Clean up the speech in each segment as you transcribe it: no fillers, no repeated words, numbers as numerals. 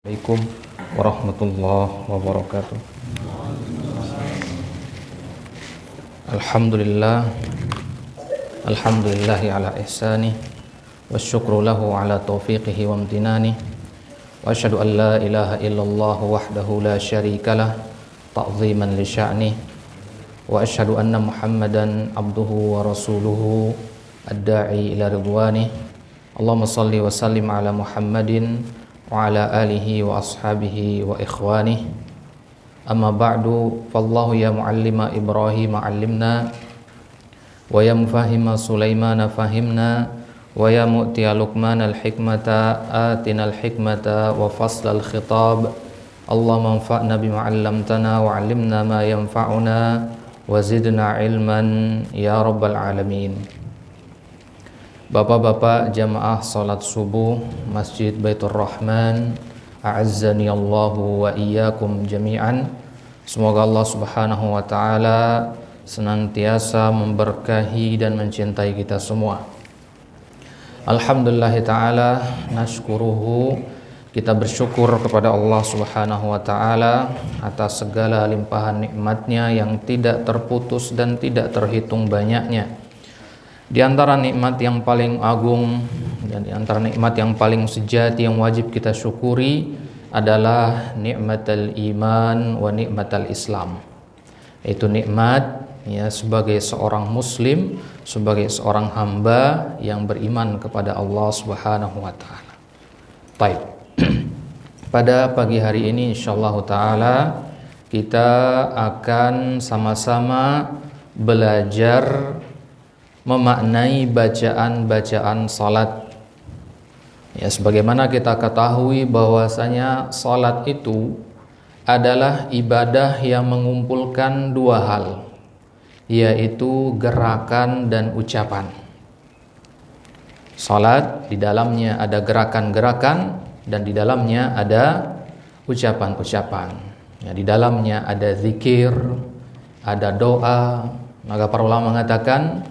Assalamualaikum warahmatullahi wabarakatuh. Alhamdulillah, alhamdulillahi ala ihsani, wa syukru lahu ala taufiqihi wa amtinani, wa asyhadu an la ilaha illallah wahdahu la syarikalah ta'ziman li sya'ni, wa asyhadu anna Muhammadan abduhu wa rasuluhu ad-da'i ila ridwani. Allahumma salli wa sallim ala Muhammadin wa ala alihi wa ashabihi wa ikhwani. Amma ba'du, fallahu ya muallima Ibrahim allimna, wa ya mufahima Sulaiman fahimna, wa ya mu'tiya Luqman al-hikmata atina al-hikmata wa fasla al-khitab. Allahumma anfa'na bima 'allamtana wa 'allimna ma yanfa'una wa zidna ilman ya rabbal alamin. Bapak-bapak jamaah salat subuh Masjid Baitur Rahman, a'azzani Allahu wa iyyakum jami'an. Semoga Allah Subhanahu wa taala senantiasa memberkahi dan mencintai kita semua. Alhamdulillah taala nashkuruhu, kita bersyukur kepada Allah Subhanahu wa taala atas segala limpahan nikmatnya yang tidak terputus dan tidak terhitung banyaknya. Di antara nikmat yang paling agung dan di antara nikmat yang paling sejati yang wajib kita syukuri adalah nikmatul iman wa nikmatul Islam. Itu nikmat ya sebagai seorang muslim, sebagai seorang hamba yang beriman kepada Allah Subhanahu wa taala. Baik. Pada pagi hari ini insyaallah taala kita akan sama-sama belajar memaknai bacaan-bacaan salat. Ya, sebagaimana kita ketahui bahwasanya salat itu adalah ibadah yang mengumpulkan dua hal, yaitu gerakan dan ucapan. Salat di dalamnya ada gerakan-gerakan dan di dalamnya ada ucapan-ucapan. Ya, di dalamnya ada zikir, ada doa. Maka para ulama mengatakan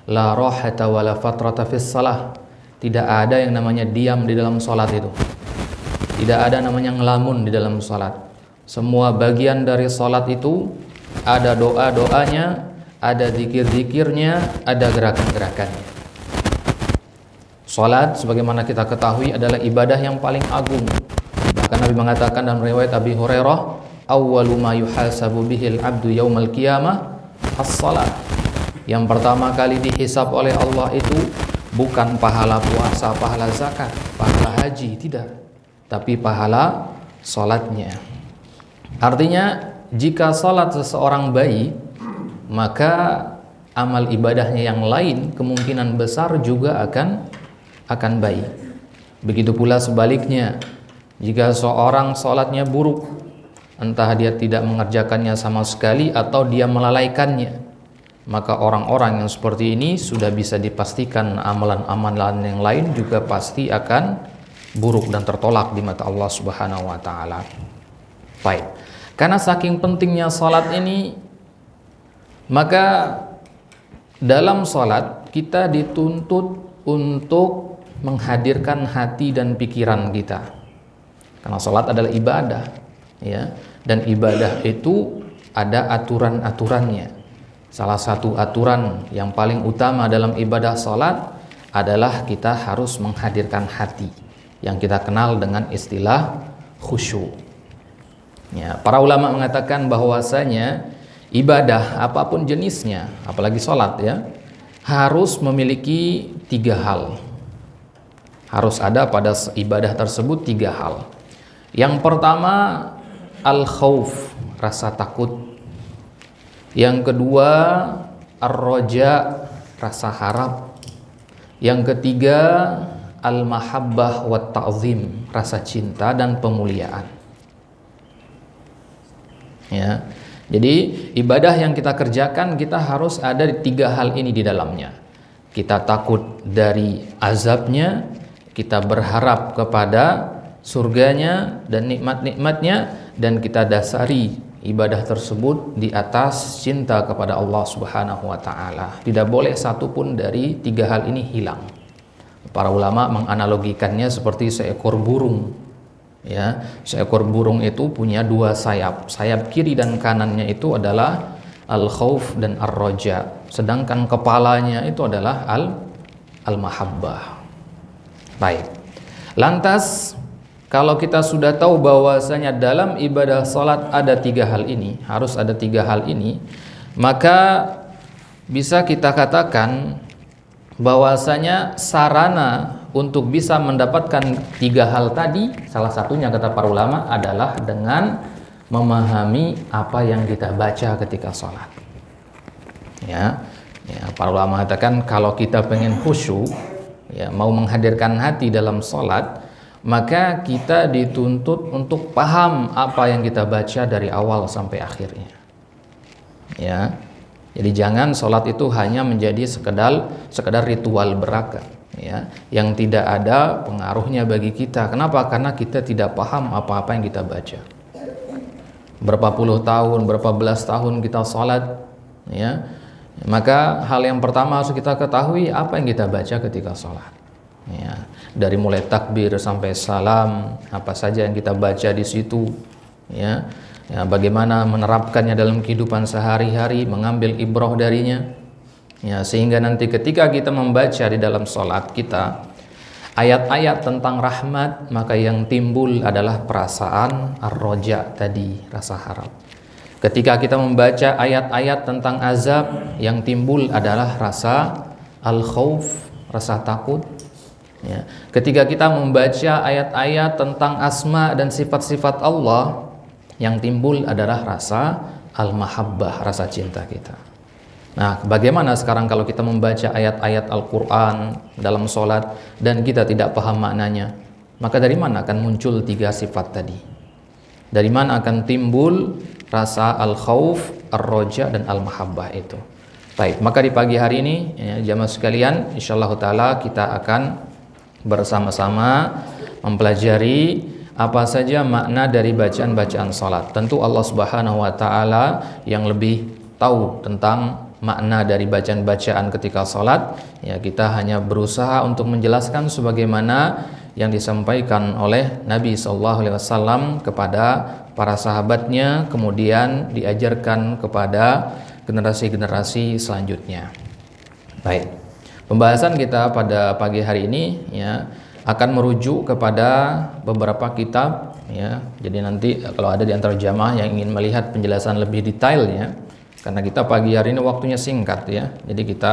la rahata wala fatrata fis salah. Tidak ada yang namanya diam di dalam salat itu. Tidak ada namanya ngelamun di dalam salat. Semua bagian dari salat itu ada doa-doanya, ada zikir-zikirnya, ada gerakan-gerakannya. Salat sebagaimana kita ketahui adalah ibadah yang paling agung. Bahkan Nabi mengatakan dalam riwayat Abi Hurairah, awwalu ma yuhasabu bihil abdu yaumal qiyamah as-salat. Yang pertama kali dihisab oleh Allah itu bukan pahala puasa, pahala zakat, pahala haji, tidak, tapi pahala salatnya. Artinya jika salat seseorang baik, maka amal ibadahnya yang lain kemungkinan besar juga akan baik. Begitu pula sebaliknya, jika seorang salatnya buruk, entah dia tidak mengerjakannya sama sekali atau dia melalaikannya, maka orang-orang yang seperti ini sudah bisa dipastikan amalan-amalan yang lain juga pasti akan buruk dan tertolak di mata Allah Subhanahu wa taala. Baik. Karena saking pentingnya salat ini, maka dalam salat kita dituntut untuk menghadirkan hati dan pikiran kita. Karena salat adalah ibadah, ya. Dan ibadah itu ada aturan-aturannya. Salah satu aturan yang paling utama dalam ibadah salat adalah kita harus menghadirkan hati, yang kita kenal dengan istilah khusyuk. Ya, para ulama mengatakan bahwasanya ibadah apapun jenisnya, apalagi salat ya, harus memiliki tiga hal. Harus ada pada ibadah tersebut tiga hal. Yang pertama al-khauf, rasa takut. Yang kedua ar-raja, rasa harap. Yang ketiga al-mahabbah wa ta'zim, rasa cinta dan pemuliaan. Ya. Jadi ibadah yang kita kerjakan kita harus ada tiga hal ini di dalamnya. Kita takut dari azabnya, kita berharap kepada surganya dan nikmat-nikmatnya, dan kita dasari ibadah tersebut di atas cinta kepada Allah Subhanahu wa taala. Tidak boleh satupun dari tiga hal ini hilang. Para ulama menganalogikannya seperti seekor burung Ya, seekor burung itu punya dua sayap. Sayap kiri dan kanannya itu adalah al-khauf dan ar-raja. Sedangkan kepalanya itu adalah al-mahabbah. Baik. Lantas kalau kita sudah tahu bahwasanya dalam ibadah salat ada tiga hal ini, harus ada tiga hal ini, maka bisa kita katakan bahwasanya sarana untuk bisa mendapatkan tiga hal tadi, salah satunya kata para ulama adalah dengan memahami apa yang kita baca ketika sholat. Ya, para ulama mengatakan kalau kita pengen khusyuk, ya, mau menghadirkan hati dalam sholat, maka kita dituntut untuk paham apa yang kita baca dari awal sampai akhirnya. Ya, jadi jangan sholat itu hanya menjadi sekedar ritual belaka, ya, yang tidak ada pengaruhnya bagi kita. Kenapa? Karena kita tidak paham apa-apa yang kita baca. Berapa puluh tahun, berapa belas tahun kita sholat, ya, maka hal yang pertama harus kita ketahui apa yang kita baca ketika sholat. Ya, dari mulai takbir sampai salam, apa saja yang kita baca di situ, ya. Ya, bagaimana menerapkannya dalam kehidupan sehari-hari, mengambil ibrah darinya, ya, sehingga nanti ketika kita membaca di dalam sholat kita ayat-ayat tentang rahmat, maka yang timbul adalah perasaan ar-roja tadi, rasa harap. Ketika kita membaca ayat-ayat tentang azab, yang timbul adalah rasa al-khauf, rasa takut. Ya. Ketika kita membaca ayat-ayat tentang asma dan sifat-sifat Allah, yang timbul adalah rasa al-mahabbah, rasa cinta kita. Nah, bagaimana sekarang kalau kita membaca ayat-ayat Al-Quran dalam sholat dan kita tidak paham maknanya? Maka dari mana akan muncul tiga sifat tadi? Dari mana akan timbul rasa al-khauf, ar-roja, dan al-mahabbah itu? Baik, maka di pagi hari ini, ya, jamaah sekalian, insyaallah ta'ala kita akan bersama-sama mempelajari apa saja makna dari bacaan-bacaan salat. Tentu Allah Subhanahu wa taala yang lebih tahu tentang makna dari bacaan-bacaan ketika salat. Ya, kita hanya berusaha untuk menjelaskan sebagaimana yang disampaikan oleh Nabi sallallahu alaihi wasallam kepada para sahabatnya, kemudian diajarkan kepada generasi-generasi selanjutnya. Baik. Pembahasan kita pada pagi hari ini, ya, akan merujuk kepada beberapa kitab, ya. Jadi nanti kalau ada di antara jamaah yang ingin melihat penjelasan lebih detailnya, karena kita pagi hari ini waktunya singkat, ya, jadi kita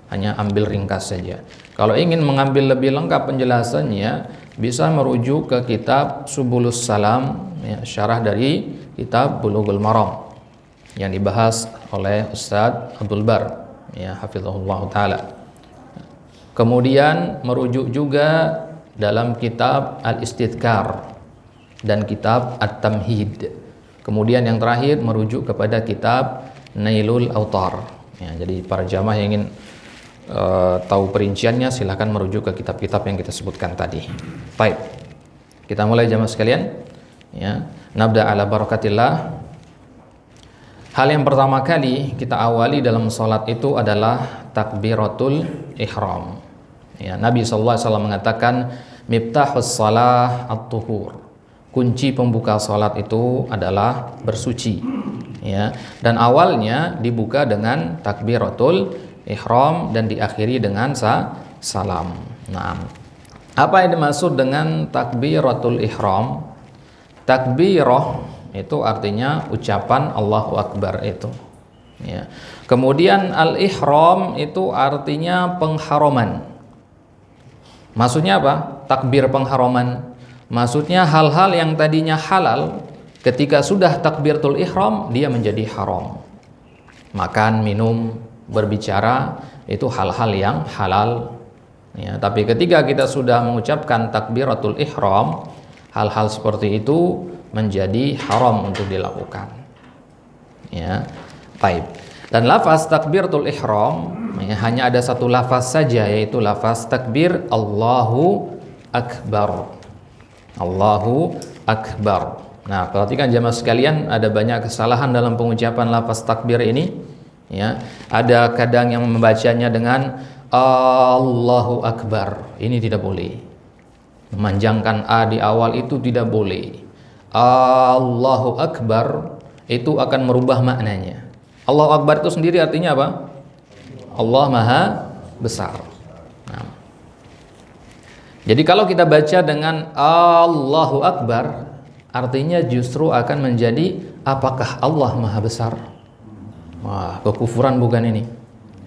hanya ambil ringkas saja. Kalau ingin mengambil lebih lengkap penjelasannya, bisa merujuk ke kitab Subulus Salam, ya, syarah dari kitab Bulughul Maram yang dibahas oleh Ustadz Abdul Bar, ya, hafizahullah ta'ala. Kemudian merujuk juga dalam kitab Al-Istidkar dan kitab At-Tamhid. Kemudian yang terakhir merujuk kepada kitab Nailul Autar. Ya, jadi para jamaah yang ingin tahu perinciannya silahkan merujuk ke kitab-kitab yang kita sebutkan tadi. Baik, kita mulai jamaah sekalian. Ya, nabda ala barakatillah. Hal yang pertama kali kita awali dalam salat itu adalah takbiratul ihram. Ya, Nabi SAW mengatakan miftahus salah at-tuhur. Kunci pembuka salat itu adalah bersuci. Ya, dan awalnya dibuka dengan takbiratul ihram dan diakhiri dengan salam. Nah, apa yang dimaksud dengan takbiratul ihram? Takbirah itu artinya ucapan Allahu Akbar itu. Ya. Kemudian al-ihram itu artinya pengharaman. Maksudnya apa? Takbir pengharaman. Maksudnya hal-hal yang tadinya halal, ketika sudah takbiratul ihram dia menjadi haram. Makan, minum, berbicara itu hal-hal yang halal. Ya, tapi ketika kita sudah mengucapkan takbiratul ihram, hal-hal seperti itu menjadi haram untuk dilakukan. Ya, baik. Dan lafaz takbiratul ihram, ya, hanya ada satu lafaz saja, yaitu lafaz takbir Allahu Akbar. Allahu Akbar. Nah, perhatikan jamaah sekalian, ada banyak kesalahan dalam pengucapan lafaz takbir ini. Ya, ada kadang yang membacanya dengan Allahu Akbar. Ini tidak boleh. Memanjangkan A di awal itu tidak boleh. Allahu Akbar itu akan merubah maknanya. Allahu Akbar itu sendiri artinya apa? Allah Maha Besar. Nah, jadi kalau kita baca dengan Allahu Akbar, artinya justru akan menjadi apakah Allah Maha Besar? Wah, kekufuran bukan ini?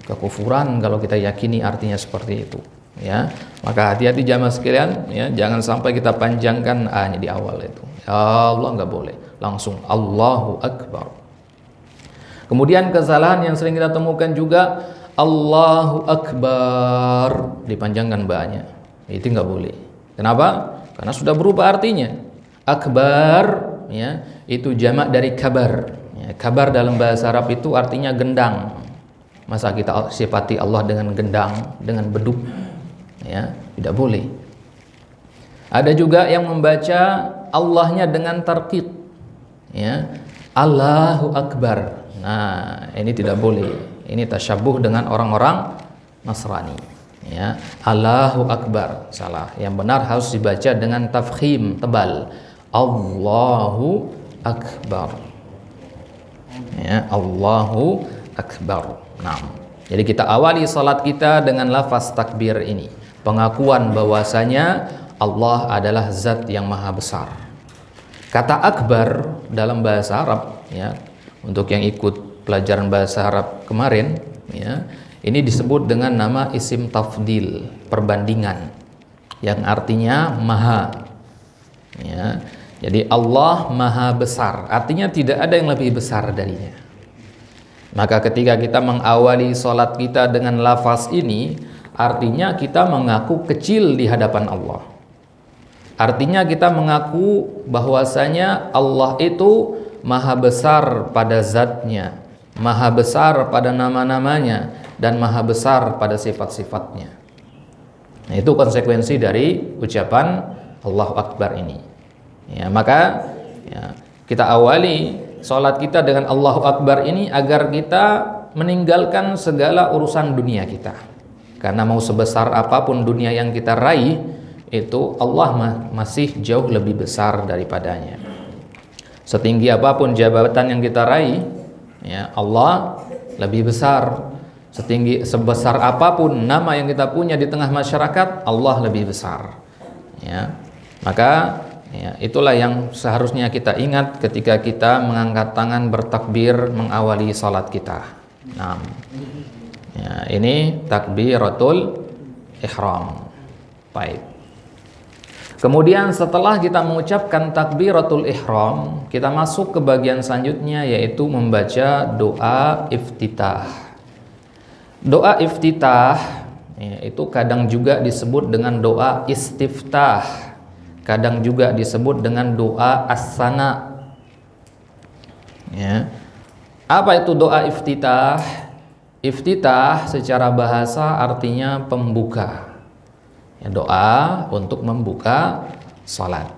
Kekufuran kalau kita yakini artinya seperti itu, ya. Maka hati-hati jamaah sekalian, ya, jangan sampai kita panjangkan A-nya di awal itu. Ya Allah, nggak boleh. Langsung Allahu Akbar. Kemudian kesalahan yang sering kita temukan juga Allahu Akbar, dipanjangkan ba-nya. Itu nggak boleh. Kenapa? Karena sudah berubah artinya. Akbar, ya, itu jamak dari kabar. Ya, kabar dalam bahasa Arab itu artinya gendang. Masa kita sifati Allah dengan gendang, dengan beduk? Ya, tidak boleh. Ada juga yang membaca Allahnya dengan tarqiq, ya, Allahu Akbar. Nah, ini tidak boleh. Ini tasyabuh dengan orang-orang Nasrani, ya. Allahu Akbar salah. Yang benar harus dibaca dengan tafkhim, tebal. Allahu Akbar, ya, Allahu Akbar. Nah, jadi kita awali salat kita dengan lafaz takbir ini, pengakuan bahwasanya Allah adalah zat yang maha besar. Kata akbar dalam bahasa Arab, ya, untuk yang ikut pelajaran bahasa Arab kemarin, ya, ini disebut dengan nama isim tafdil, perbandingan, yang artinya maha, ya. Jadi Allah maha besar, artinya tidak ada yang lebih besar darinya. Maka ketika kita mengawali sholat kita dengan lafaz ini, artinya kita mengaku kecil di hadapan Allah. Artinya kita mengaku bahwasanya Allah itu maha besar pada zatnya, maha besar pada nama-namanya, dan maha besar pada sifat-sifatnya. Nah, itu konsekuensi dari ucapan Allahu Akbar ini. Ya, maka ya, kita awali sholat kita dengan Allahu Akbar ini agar kita meninggalkan segala urusan dunia kita. Karena mau sebesar apapun dunia yang kita raih, itu Allah masih jauh lebih besar daripadanya. Setinggi apapun jabatan yang kita raih, ya, Allah lebih besar. Sebesar apapun nama yang kita punya di tengah masyarakat, Allah lebih besar. Ya, maka ya, itulah yang seharusnya kita ingat ketika kita mengangkat tangan bertakbir mengawali salat kita. Nah, ya, ini takbiratul ihram. Baik. Kemudian setelah kita mengucapkan takbiratul ihram, kita masuk ke bagian selanjutnya, yaitu membaca doa iftitah. Doa iftitah, ya, itu kadang juga disebut dengan doa istiftah, kadang juga disebut dengan doa as-sana. Ya. Apa itu doa iftitah? Iftitah secara bahasa artinya pembuka. Ya, doa untuk membuka salat.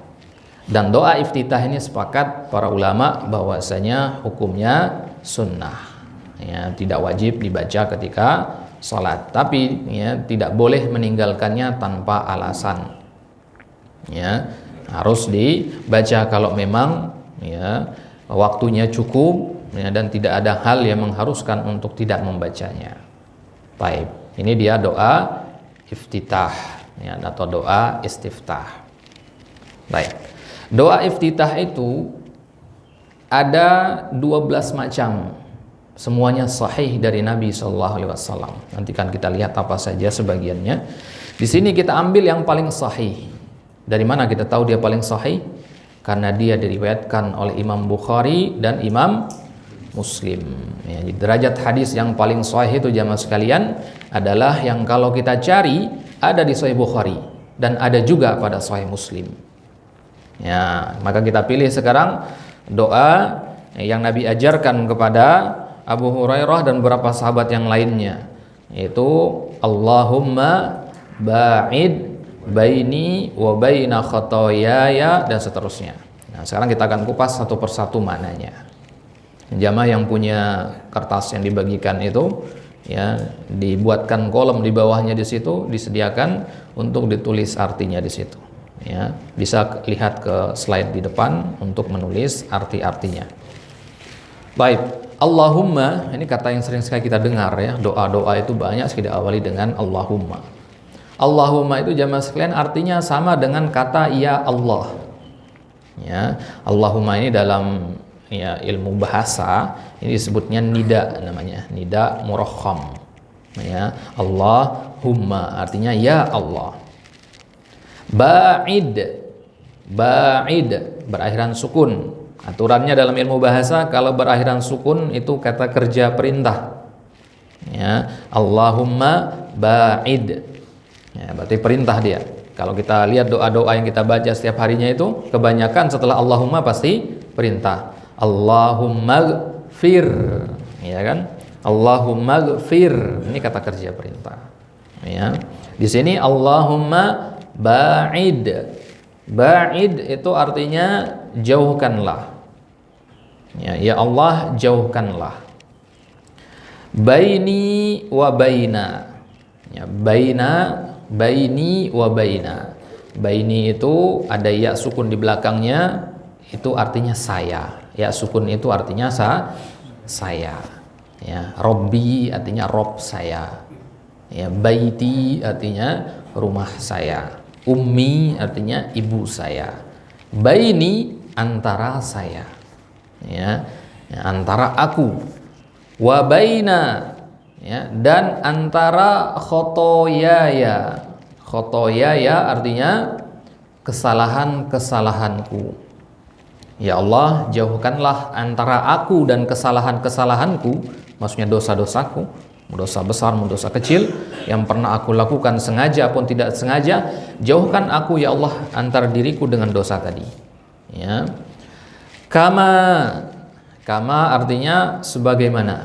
Dan doa iftitah ini sepakat para ulama bahwasanya hukumnya sunnah. Ya, tidak wajib dibaca ketika salat, tapi ya, tidak boleh meninggalkannya tanpa alasan. Ya, harus dibaca kalau memang ya, waktunya cukup, ya, dan tidak ada hal yang mengharuskan untuk tidak membacanya. Baik, ini dia doa iftitah, ya, atau doa istiftah. Baik, doa iftitah itu ada 12 macam, semuanya sahih dari Nabi SAW. Nanti kan kita lihat apa saja sebagiannya. Di sini kita ambil yang paling sahih. Dari mana kita tahu dia paling sahih? Karena dia diriwayatkan oleh Imam Bukhari dan Imam Muslim. Ya, derajat hadis yang paling sahih itu jamaah sekalian adalah yang kalau kita cari ada di Sahih Bukhari dan ada juga pada Sahih Muslim. Ya, maka kita pilih sekarang doa yang Nabi ajarkan kepada Abu Hurairah dan beberapa sahabat yang lainnya, yaitu Allahumma ba'id baini wa baina khotoyaya, dan seterusnya. Nah, sekarang kita akan kupas satu persatu maknanya. Jamaah yang punya kertas yang dibagikan itu, ya, dibuatkan kolom di bawahnya, di situ disediakan untuk ditulis artinya di situ. Ya, bisa lihat ke slide di depan untuk menulis arti-artinya. Baik, Allahumma, ini kata yang sering sekali kita dengar ya, doa-doa itu banyak sekali diawali dengan Allahumma. Allahumma itu jamaah sekalian artinya sama dengan kata ya Allah. Ya, Allahumma ini dalam ya ilmu bahasa ini disebutnya nida, namanya nida murakham. Ya, Allahumma artinya ya Allah. Ba'id, ba'id berakhiran sukun. Aturannya dalam ilmu bahasa kalau berakhiran sukun itu kata kerja perintah. Ya, Allahumma ba'id. Ya, berarti perintah dia. Kalau kita lihat doa-doa yang kita baca setiap harinya itu kebanyakan setelah Allahumma pasti perintah. Allahumma gfir, ya kan? Allahumma gfir. Ini kata kerja perintah. Ya. Di sini Allahumma ba'id. Ba'id itu artinya jauhkanlah. Ya Allah, jauhkanlah. Baini wa baina. Ya, baini wa baina. Baini itu ada ya sukun di belakangnya, itu artinya saya. Ya sukun itu artinya saya. Ya, Robbi artinya Rob saya. Ya, baiti artinya rumah saya. Ummi artinya ibu saya. Baini antara saya. Ya, antara aku. Wa baina, ya, dan antara khotoyaya. Khotoyaya artinya kesalahan-kesalahanku. Ya Allah, jauhkanlah antara aku dan kesalahan-kesalahanku, maksudnya dosa-dosaku, dosa besar, dosa kecil yang pernah aku lakukan sengaja pun tidak sengaja, jauhkan aku ya Allah antara diriku dengan dosa tadi. Ya. Kama artinya sebagaimana.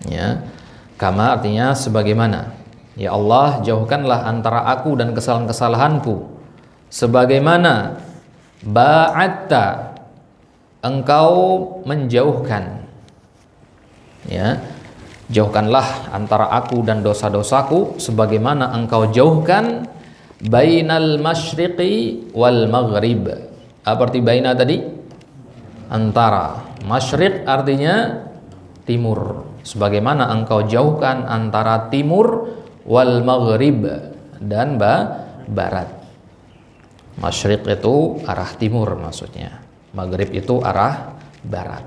Ya. Kama artinya sebagaimana. Ya Allah, jauhkanlah antara aku dan kesalahan-kesalahanku sebagaimana ba'atta engkau menjauhkan. Ya. Jauhkanlah antara aku dan dosa-dosaku sebagaimana engkau jauhkan bainal masyriqi wal maghrib. Apa arti baina tadi? Antara. Masyriq artinya timur. Sebagaimana engkau jauhkan antara timur wal maghrib dan barat. Masyriq itu arah timur maksudnya. Maghrib itu arah barat.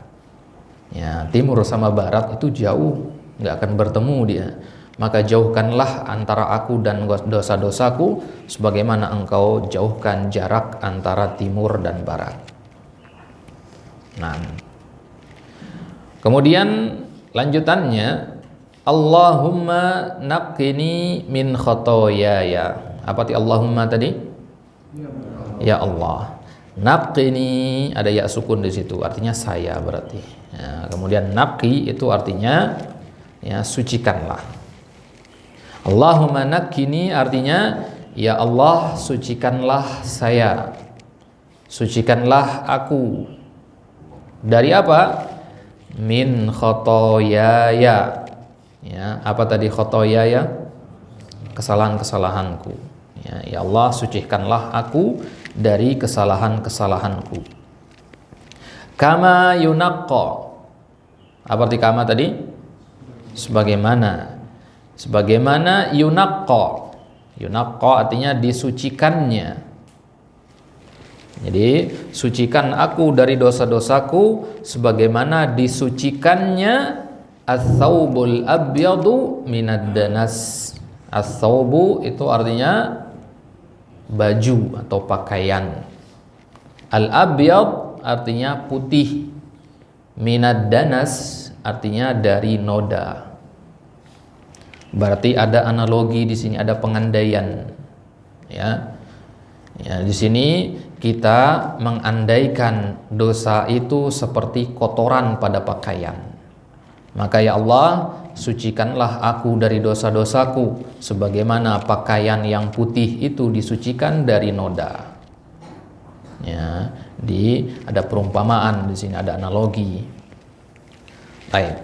Ya, timur sama barat itu jauh, nggak akan bertemu dia. Maka jauhkanlah antara aku dan dosa-dosaku sebagaimana engkau jauhkan jarak antara timur dan barat. Nah, kemudian lanjutannya Allahumma naqqini min khotoyaya. Apa arti Allahumma tadi? Ya Allah. Naqqini ada ya sukun di situ, artinya saya berarti. Ya, kemudian naqqi itu artinya ya sucikanlah. Allahumma naqqini artinya ya Allah, sucikanlah saya. Sucikanlah aku. Dari apa? Min khotoyaya. Ya, apa tadi khotoyaya? Kesalahan-kesalahanku. Ya Allah, sucikanlah aku dari kesalahan-kesalahanku. Kama yunaqqa. Apa arti kama tadi? Sebagaimana. Sebagaimana yunaqqa. Yunaqqa artinya disucikannya. Jadi sucikan aku dari dosa-dosaku sebagaimana disucikannya ats-tsaubul abyadu minad danas. Ats-tsaubu itu artinya baju atau pakaian. Al-abyad artinya putih. Minad danas artinya dari noda. Berarti ada analogi di sini, ada pengandaian. Ya. Ya, di sini kita mengandaikan dosa itu seperti kotoran pada pakaian. Maka ya Allah, sucikanlah aku dari dosa-dosaku sebagaimana pakaian yang putih itu disucikan dari noda. Ya, ada perumpamaan di sini, ada analogi. Baik.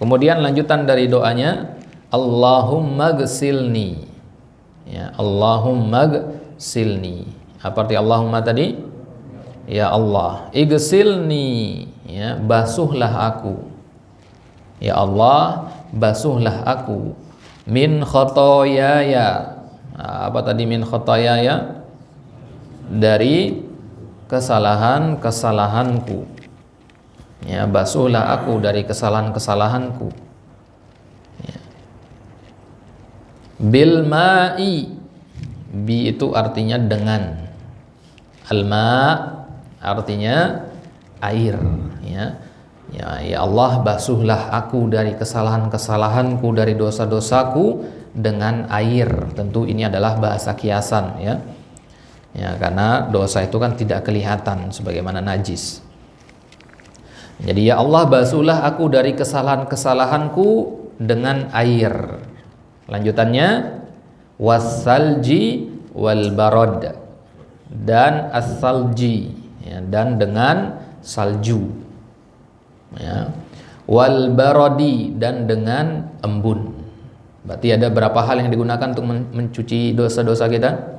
Kemudian lanjutan dari doanya Allahumma gsilni. Ya, Allahumma silni. Apa arti Allahumma tadi? Ya Allah, igsilni, ya, basuhlah aku. Ya Allah, basuhlah aku min khotoyaya. Apa tadi min khotoyaya? Dari kesalahan-kesalahanku. Ya, basuhlah aku dari kesalahan-kesalahanku. Ya. Bil ma'i, bi itu artinya dengan, al-ma artinya air, ya. Ya Allah, basuhlah aku dari kesalahan-kesalahanku, dari dosa-dosaku dengan air. Tentu ini adalah bahasa kiasan, ya. Ya, karena dosa itu kan tidak kelihatan sebagaimana najis. Jadi ya Allah, basuhlah aku dari kesalahan-kesalahanku dengan air. Lanjutannya wassalji wal barad, dan as-salji, ya, dan dengan salju, ya, wal baradi, dan dengan embun. Berarti ada berapa hal yang digunakan untuk mencuci dosa-dosa kita?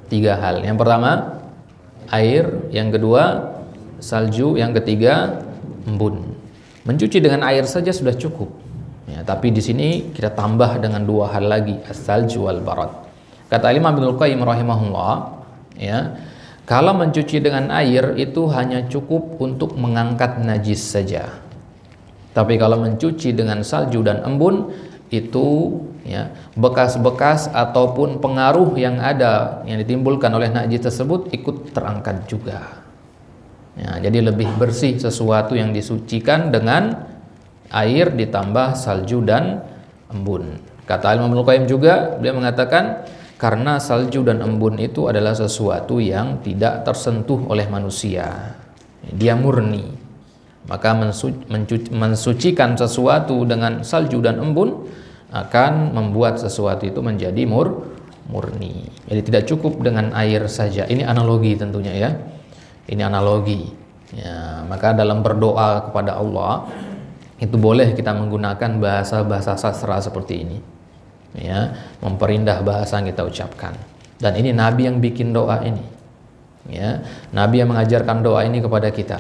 3 hal. Yang pertama air, yang kedua salju, yang ketiga embun. Mencuci dengan air saja sudah cukup, ya, tapi di sini kita tambah dengan 2 hal lagi, as-salju wal barad. Kata Imam Ibnul Qayyim rahimahullah, ya, kalau mencuci dengan air itu hanya cukup untuk mengangkat najis saja. Tapi kalau mencuci dengan salju dan embun itu, ya, bekas-bekas ataupun pengaruh yang ada yang ditimbulkan oleh najis tersebut ikut terangkat juga. Ya, jadi lebih bersih sesuatu yang disucikan dengan air ditambah salju dan embun. Kata Imam Ibnul Qayyim juga, beliau mengatakan karena salju dan embun itu adalah sesuatu yang tidak tersentuh oleh manusia, dia murni. Maka mensucikan sesuatu dengan salju dan embun akan membuat sesuatu itu menjadi murni. Jadi tidak cukup dengan air saja. Ini analogi tentunya, ya. Ini analogi, ya. Maka dalam berdoa kepada Allah itu boleh kita menggunakan bahasa-bahasa sastra seperti ini, ya, memperindah bahasa yang kita ucapkan. Dan ini Nabi yang bikin doa ini, ya. Nabi yang mengajarkan doa ini kepada kita,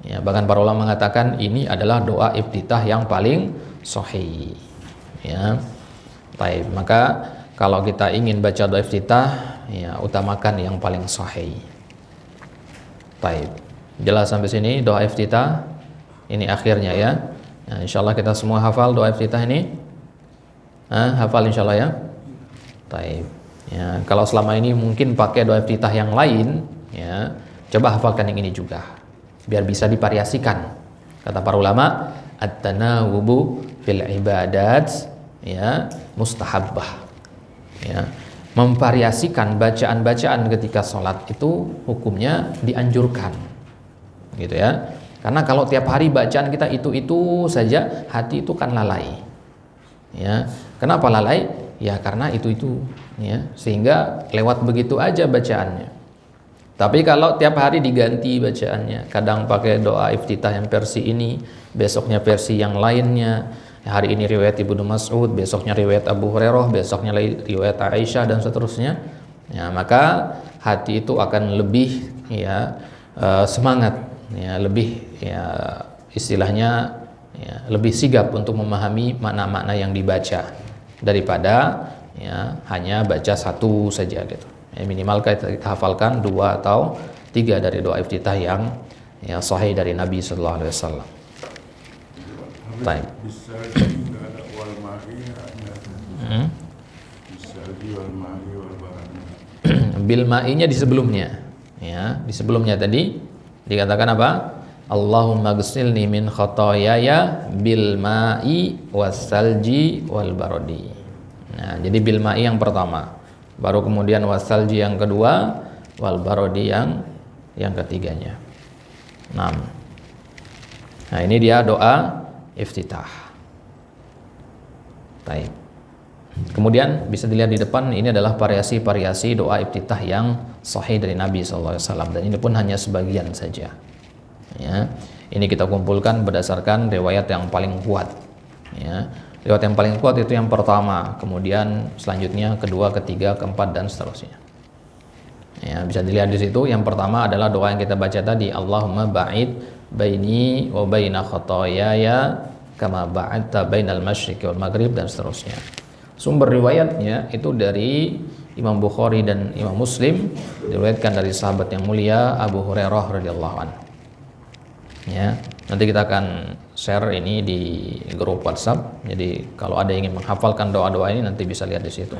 ya. Bahkan para ulama mengatakan ini adalah doa iftitah yang paling sahih, ya. Baik, maka kalau kita ingin baca doa iftitah, ya, utamakan yang paling sahih. Baik, jelas sampai sini doa iftitah. Ini akhirnya, ya. Nah, insyaallah kita semua hafal doa iftitah ini. Hafal insyaallah, ya. Baik. Ya, kalau selama ini mungkin pakai doa iftitah yang lain, ya, coba hafalkan yang ini juga biar bisa divariasikan. Kata para ulama, at-tanawubu fil ibadat, ya, mustahabbah. Ya. Memvariasikan bacaan-bacaan ketika sholat itu hukumnya dianjurkan, gitu, ya. Karena kalau tiap hari bacaan kita itu saja, hati itu kan lalai, ya. Kenapa lalai? Ya karena itu, ya, sehingga lewat begitu aja bacaannya. Tapi kalau tiap hari diganti bacaannya, kadang pakai doa iftitah yang versi ini, besoknya versi yang lainnya. Hari ini riwayat Ibnu Mas'ud, besoknya riwayat Abu Hurairah, besoknya riwayat Aisyah, dan seterusnya. Ya, maka hati itu akan lebih, ya, semangat, ya, lebih, ya, istilahnya, ya, lebih sigap untuk memahami makna-makna yang dibaca daripada, ya, hanya baca satu saja, gitu. Ya, minimal kita hafalkan 2 atau 3 dari doa iftitah yang, ya, sahih dari Nabi sallallahu alaihi wasallam. Baik. Bil ma'inya di sebelumnya, ya, di sebelumnya tadi dikatakan apa? Allahumma ghsilni min khotoyaya bil ma'i wassalji wal barodi. Nah, jadi bil ma'i yang pertama, baru kemudian wassalji yang kedua, wal barodi yang ketiganya. Nah, ini dia doa iftitah. Baik. Kemudian bisa dilihat di depan, ini adalah variasi-variasi doa iftitah yang sahih dari Nabi SAW, dan ini pun hanya sebagian saja, ya. Ini kita kumpulkan berdasarkan riwayat yang paling kuat, ya. Riwayat yang paling kuat itu yang pertama, kemudian selanjutnya kedua, ketiga, keempat, dan seterusnya. Ya, bisa dilihat di situ. Yang pertama adalah doa yang kita baca tadi, Allahumma ba'id baini wa baina khotoyaya kama ba'adta bainal masyriqi wal maghrib, dan seterusnya. Sumber riwayatnya itu dari Imam Bukhari dan Imam Muslim, diriwayatkan dari sahabat yang mulia Abu Hurairah radhiyallahu anhu. Ya, nanti kita akan share ini di grup WhatsApp. Jadi kalau ada yang ingin menghafalkan doa-doa ini nanti bisa lihat di situ.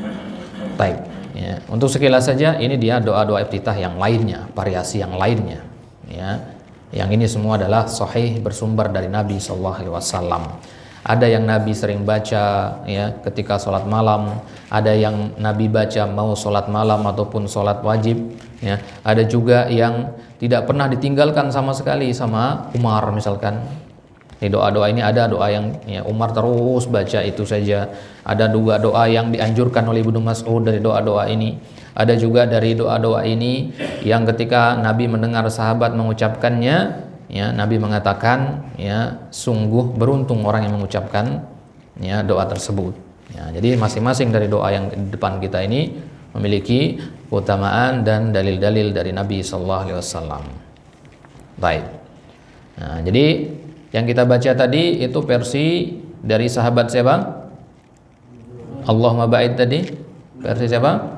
Baik. Ya, untuk sekilas saja ini dia doa-doa iftitah yang lainnya, variasi yang lainnya. Ya. Yang ini semua adalah sahih, bersumber dari Nabi sallallahu alaihi wasallam. Ada yang Nabi sering baca ya ketika sholat malam, ada yang Nabi baca mau sholat malam ataupun sholat wajib ya. Ada juga yang tidak pernah ditinggalkan sama sekali sama Umar misalkan. Di doa-doa ini ada doa yang ya, Umar terus baca itu saja. Ada juga doa yang dianjurkan oleh Ibnu Mas'ud dari doa-doa ini. Ada juga dari doa-doa ini yang ketika Nabi mendengar sahabat mengucapkannya, ya Nabi mengatakan, ya sungguh beruntung orang yang mengucapkan ya doa tersebut. Ya, jadi masing-masing dari doa yang di depan kita ini memiliki keutamaan dan dalil-dalil dari Nabi Sallallahu Alaihi Wasallam. Baik. Nah, jadi yang kita baca tadi itu versi dari sahabat siapa? Allahumma ba'id tadi versi siapa?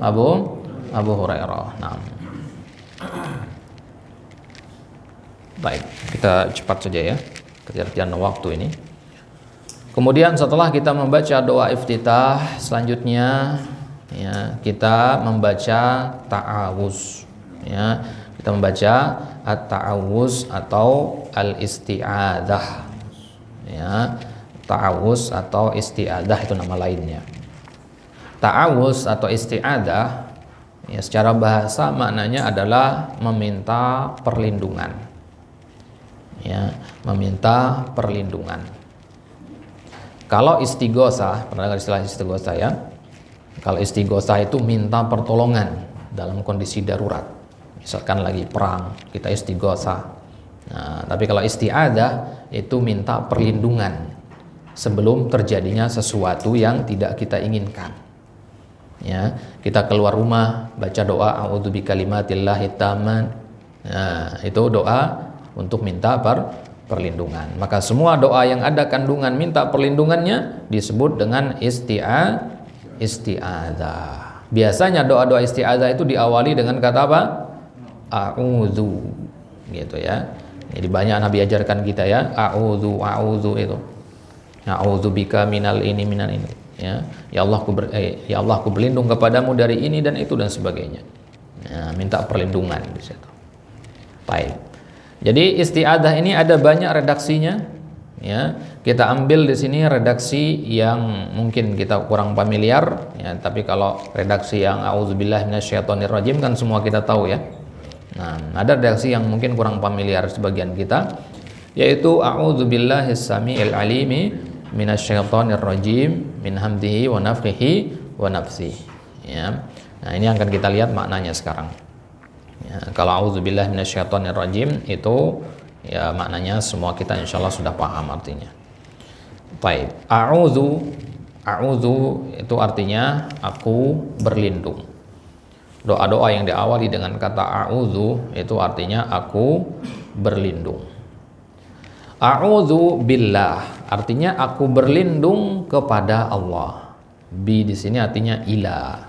Abu Hurairah. Nah. Baik, kita cepat saja ya, kejar-kejaran waktu ini. Kemudian setelah kita membaca doa iftitah, selanjutnya ya kita membaca ta'awuz. Ya, kita membaca at-ta'awuz atau al-isti'adzah. Ya, ta'awuz atau isti'adzah itu nama lainnya. Ta'awuz atau isti'adzah ya secara bahasa maknanya adalah meminta perlindungan. Ya, meminta perlindungan. Kalau istighosah, pernah dengar istilah istighosah ya? Kalau istighosah itu minta pertolongan dalam kondisi darurat. Misalkan lagi perang, kita istighosah. Nah, tapi kalau isti'adzah itu minta perlindungan sebelum terjadinya sesuatu yang tidak kita inginkan. Ya, kita keluar rumah baca doa a'udzu bikalimatillahi tammat. Nah, itu doa untuk minta perlindungan. Maka semua doa yang ada kandungan minta perlindungannya disebut dengan isti'adzah. Biasanya doa-doa isti'adzah itu diawali dengan kata apa? A'udzu, gitu ya. Jadi banyak Nabi ajarkan kita ya, a'udzu itu. A'udzu bika minal ini ya. Ya Allah aku berlindung kepadamu dari ini dan itu dan sebagainya. Nah, minta perlindungan di situ. Baik. Jadi isti'adzah ini ada banyak redaksinya ya. Kita ambil di sini redaksi yang mungkin kita kurang familiar ya, tapi kalau redaksi yang a'udzubillahi minasyaitonirrajim kan semua kita tahu ya. Nah, ada redaksi yang mungkin kurang familiar sebagian kita, yaitu a'udzubillahis samiil alimi minasyaitonirrajim min hamdihi wa nafthihi wa nafsihi ya. Nah, ini akan kita lihat maknanya sekarang. Ya, kalau a'udzubillahi minasyaitonirrajim itu ya maknanya semua kita insyaallah sudah paham artinya. Baik, a'udzu itu artinya aku berlindung. Doa-doa yang diawali dengan kata a'udzu itu artinya aku berlindung. A'udzu billah artinya aku berlindung kepada Allah. Bi di sini artinya ila.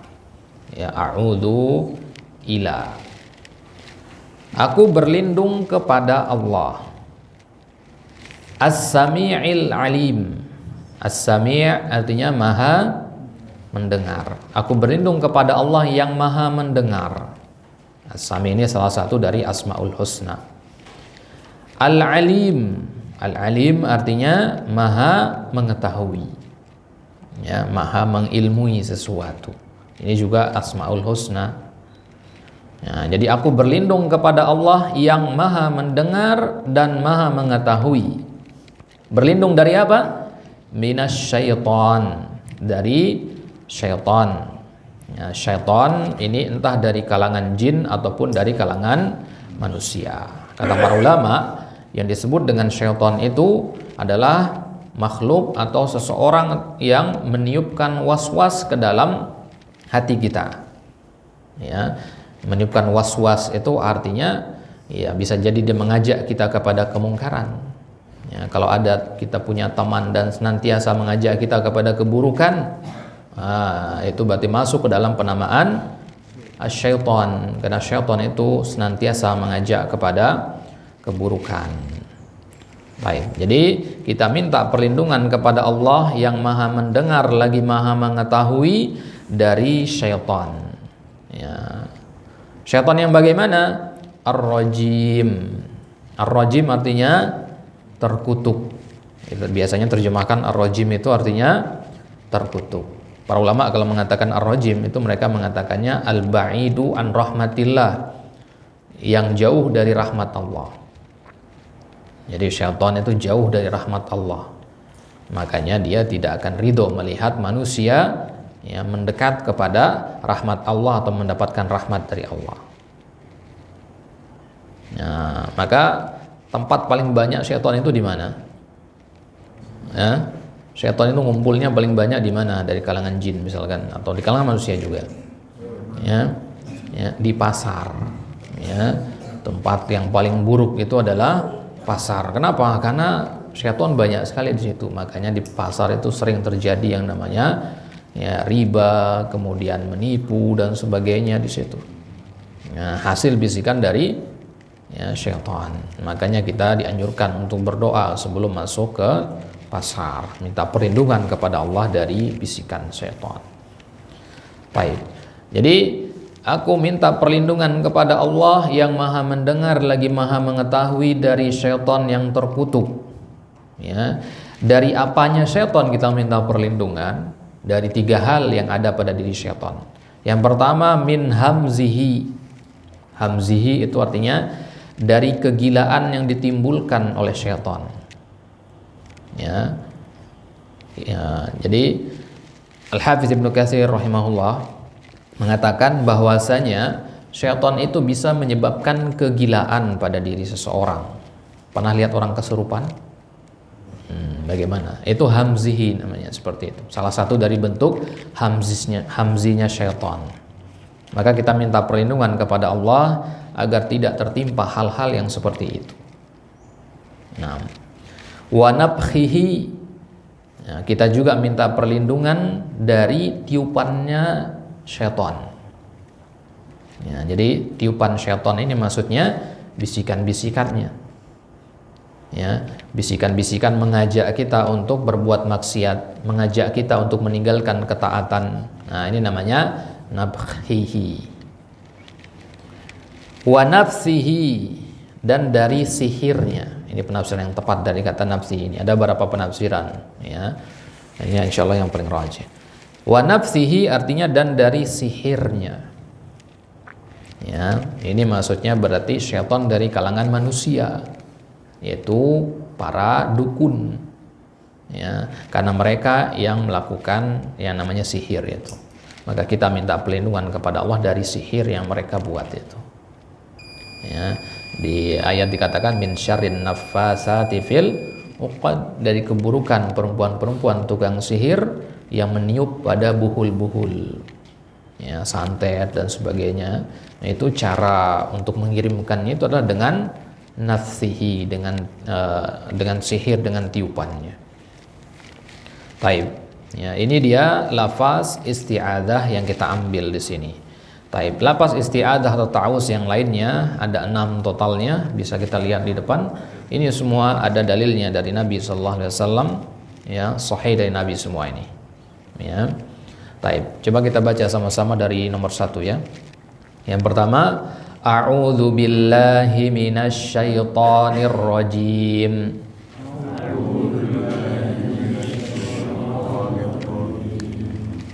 Ya, a'udzu ila. Aku berlindung kepada Allah. As-Sami'il Alim. As-Sami' artinya maha mendengar. Aku berlindung kepada Allah yang maha mendengar. As-Sami' ini salah satu dari Asmaul Husna. Al-Alim. Al-Alim artinya maha mengetahui. Ya, maha mengilmui sesuatu. Ini juga Asmaul Husna. Ya, jadi aku berlindung kepada Allah yang maha mendengar dan maha mengetahui. Berlindung dari apa? Minasyaiton, dari syaitan. Ya, syaitan ini entah dari kalangan jin ataupun dari kalangan manusia. Kata para ulama, yang disebut dengan syaitan itu adalah makhluk atau seseorang yang meniupkan was-was ke dalam hati kita. Ya. Meniupkan was-was itu artinya ya bisa jadi dia mengajak kita kepada kemungkaran. Ya, kalau ada kita punya teman dan senantiasa mengajak kita kepada keburukan, itu berarti masuk ke dalam penamaan syaitan, karena syaitan itu senantiasa mengajak kepada keburukan. Baik, jadi kita minta perlindungan kepada Allah yang maha mendengar lagi maha mengetahui dari syaitan. Ya. Syaitan yang bagaimana? Ar-rajim. Ar-rajim artinya terkutuk. Itu biasanya terjemahkan ar-rajim itu artinya terkutuk. Para ulama kalau mengatakan ar-rajim itu mereka mengatakannya al-ba'idu an rahmatillah, yang jauh dari rahmat Allah. Jadi syaitan itu jauh dari rahmat Allah. Makanya dia tidak akan ridho melihat manusia ya mendekat kepada rahmat Allah atau mendapatkan rahmat dari Allah. Nah, maka tempat paling banyak syaitan itu di mana? Ya, syaitan itu ngumpulnya paling banyak di mana? Dari kalangan jin misalkan, atau di kalangan manusia juga. Ya, di pasar. Ya, tempat yang paling buruk itu adalah pasar. Kenapa? Karena syaitan banyak sekali di situ. Makanya di pasar itu sering terjadi yang namanya ya riba, kemudian menipu dan sebagainya di situ. Nah, hasil bisikan dari ya syaitan. Makanya kita dianjurkan untuk berdoa sebelum masuk ke pasar, minta perlindungan kepada Allah dari bisikan syaitan. Baik. Jadi aku minta perlindungan kepada Allah yang maha mendengar lagi maha mengetahui dari syaitan yang terkutuk. Ya. Dari apanya syaitan kita minta perlindungan? Dari 3 hal yang ada pada diri syaitan. Yang pertama min hamzihi. Hamzihi itu artinya dari kegilaan yang ditimbulkan oleh syaitan. Ya. Jadi Al-Hafiz Ibnu Katsir rahimahullah mengatakan bahwasanya syaitan itu bisa menyebabkan kegilaan pada diri seseorang. Pernah lihat orang kesurupan? Bagaimana? Itu hamzihi namanya, seperti itu. Salah satu dari bentuk hamzinya syaitan. Maka kita minta perlindungan kepada Allah agar tidak tertimpa hal-hal yang seperti itu. Nah, wa nabkhihi. Nah, kita juga minta perlindungan dari tiupannya syaitan. Ya, jadi tiupan syaitan ini maksudnya bisikan-bisikannya. Ya, bisikan-bisikan mengajak kita untuk berbuat maksiat, mengajak kita untuk meninggalkan ketaatan. Nah, ini namanya nabkhihi. Wa nafsihi, dan dari sihirnya. Ini penafsiran yang tepat dari kata nafsi ini. Ada beberapa penafsiran, ya. Ini insyaallah yang paling rajih. Wa nafsihi artinya dan dari sihirnya. Ya, ini maksudnya berarti syaitan dari kalangan manusia, yaitu para dukun. Ya, karena mereka yang melakukan yang namanya sihir itu. Maka kita minta perlindungan kepada Allah dari sihir yang mereka buat itu. Ya, di ayat dikatakan min syarrin naffasati fil uqad, dari keburukan perempuan-perempuan tukang sihir yang meniup pada buhul-buhul, ya, santet dan sebagainya. Nah, itu cara untuk mengirimkannya itu adalah dengan nafsihi, dengan sihir, dengan tiupannya. Taib. Ya, ini dia lafaz isti'adzah yang kita ambil di sini. Taib. Lafaz isti'adzah atau ta'awuz yang lainnya ada 6 totalnya, bisa kita lihat di depan. Ini semua ada dalilnya dari Nabi sallallahu alaihi wasallam, ya, sahih dari Nabi semua ini. Ya. Taib. Coba kita baca sama-sama dari nomor 1 ya. Yang pertama, a'udzu billahi minasy syaithanir rajim.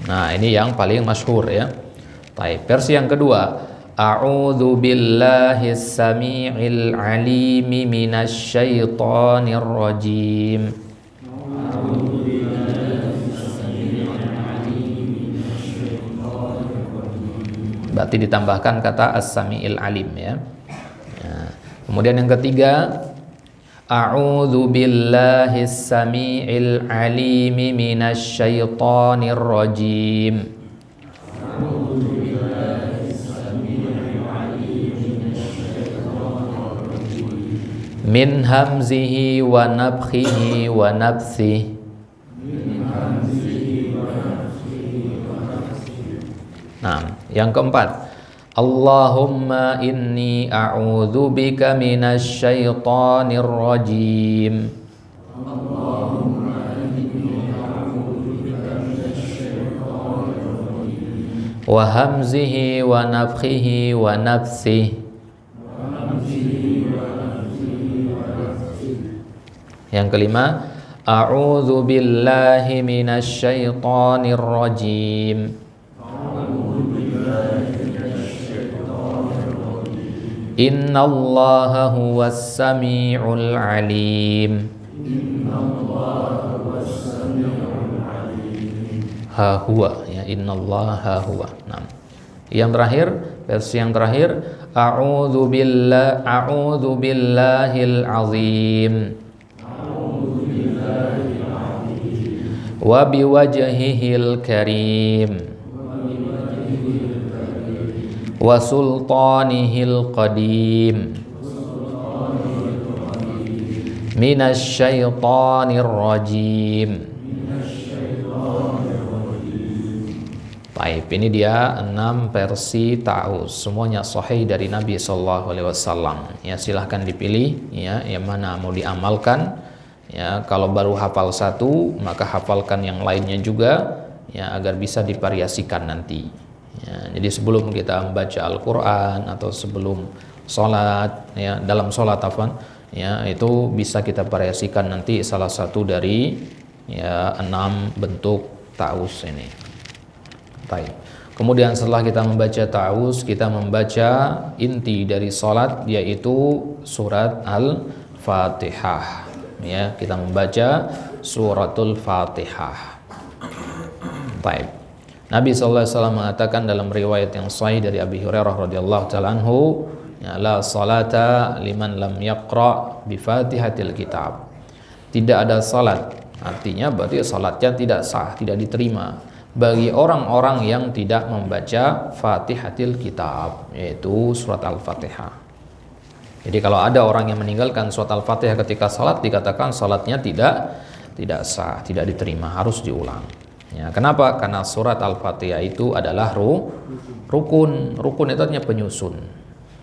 Nah, ini yang paling masyhur ya. Baik, versi yang kedua, a'udzu billahis samii'il 'aliimi minasy syaithanir rajim. Berarti ditambahkan kata as-sami'il 'alim ya. Nah, kemudian yang ketiga, a'udzu billahis samii'il 'aliimi minasy syaithanir rajim. min hamzihi wa nabkhihi wa nafsihi. Nah, yang keempat, Allahumma inni a'udzubika minasy syaithanir rajim. Wa hamzihi wa nafkhihi wa nafsihi. Yang kelima, a'udzu billahi minasy syaithanir rajim. Innallaha huwas samiul alim. Ha huwa, ya, innallaha huwa. Nah, yang terakhir, versi yang terakhir, a'udzu billahil azim wa biwajhihil karim wa sultanihil qadim minasy syaithanir rajim. Baik, ini dia 6 versi ta'awuz, semuanya sahih dari Nabi sallallahu alaihi wasallam. Ya, silahkan dipilih ya yang mana mau diamalkan. Ya, kalau baru hafal satu, maka hafalkan yang lainnya juga ya agar bisa divariasikan nanti. Ya, jadi sebelum kita membaca Al-Qur'an atau sebelum sholat ya, dalam sholat ya, itu bisa kita variasikan nanti salah satu dari ya 6 bentuk ta'awuz ini. Baik. Kemudian setelah kita membaca ta'awuz, kita membaca inti dari sholat, yaitu surat Al-Fatihah. Ya, kita membaca suratul Fatihah. Baik. Nabi SAW mengatakan dalam riwayat yang sahih dari Abi Hurairah radhiyallahu ta'ala anhu, ya, la salata liman lam yaqra bi Fatihatil kitab. Tidak ada salat, artinya berarti salatnya tidak sah, tidak diterima bagi orang-orang yang tidak membaca Fatihatil kitab, yaitu surat Al-Fatihah. Jadi kalau ada orang yang meninggalkan surat Al-Fatihah ketika salat, dikatakan salatnya tidak sah, tidak diterima, harus diulang. Ya, kenapa? Karena surat Al-Fatihah itu adalah rukun. Rukun itu artinya penyusun.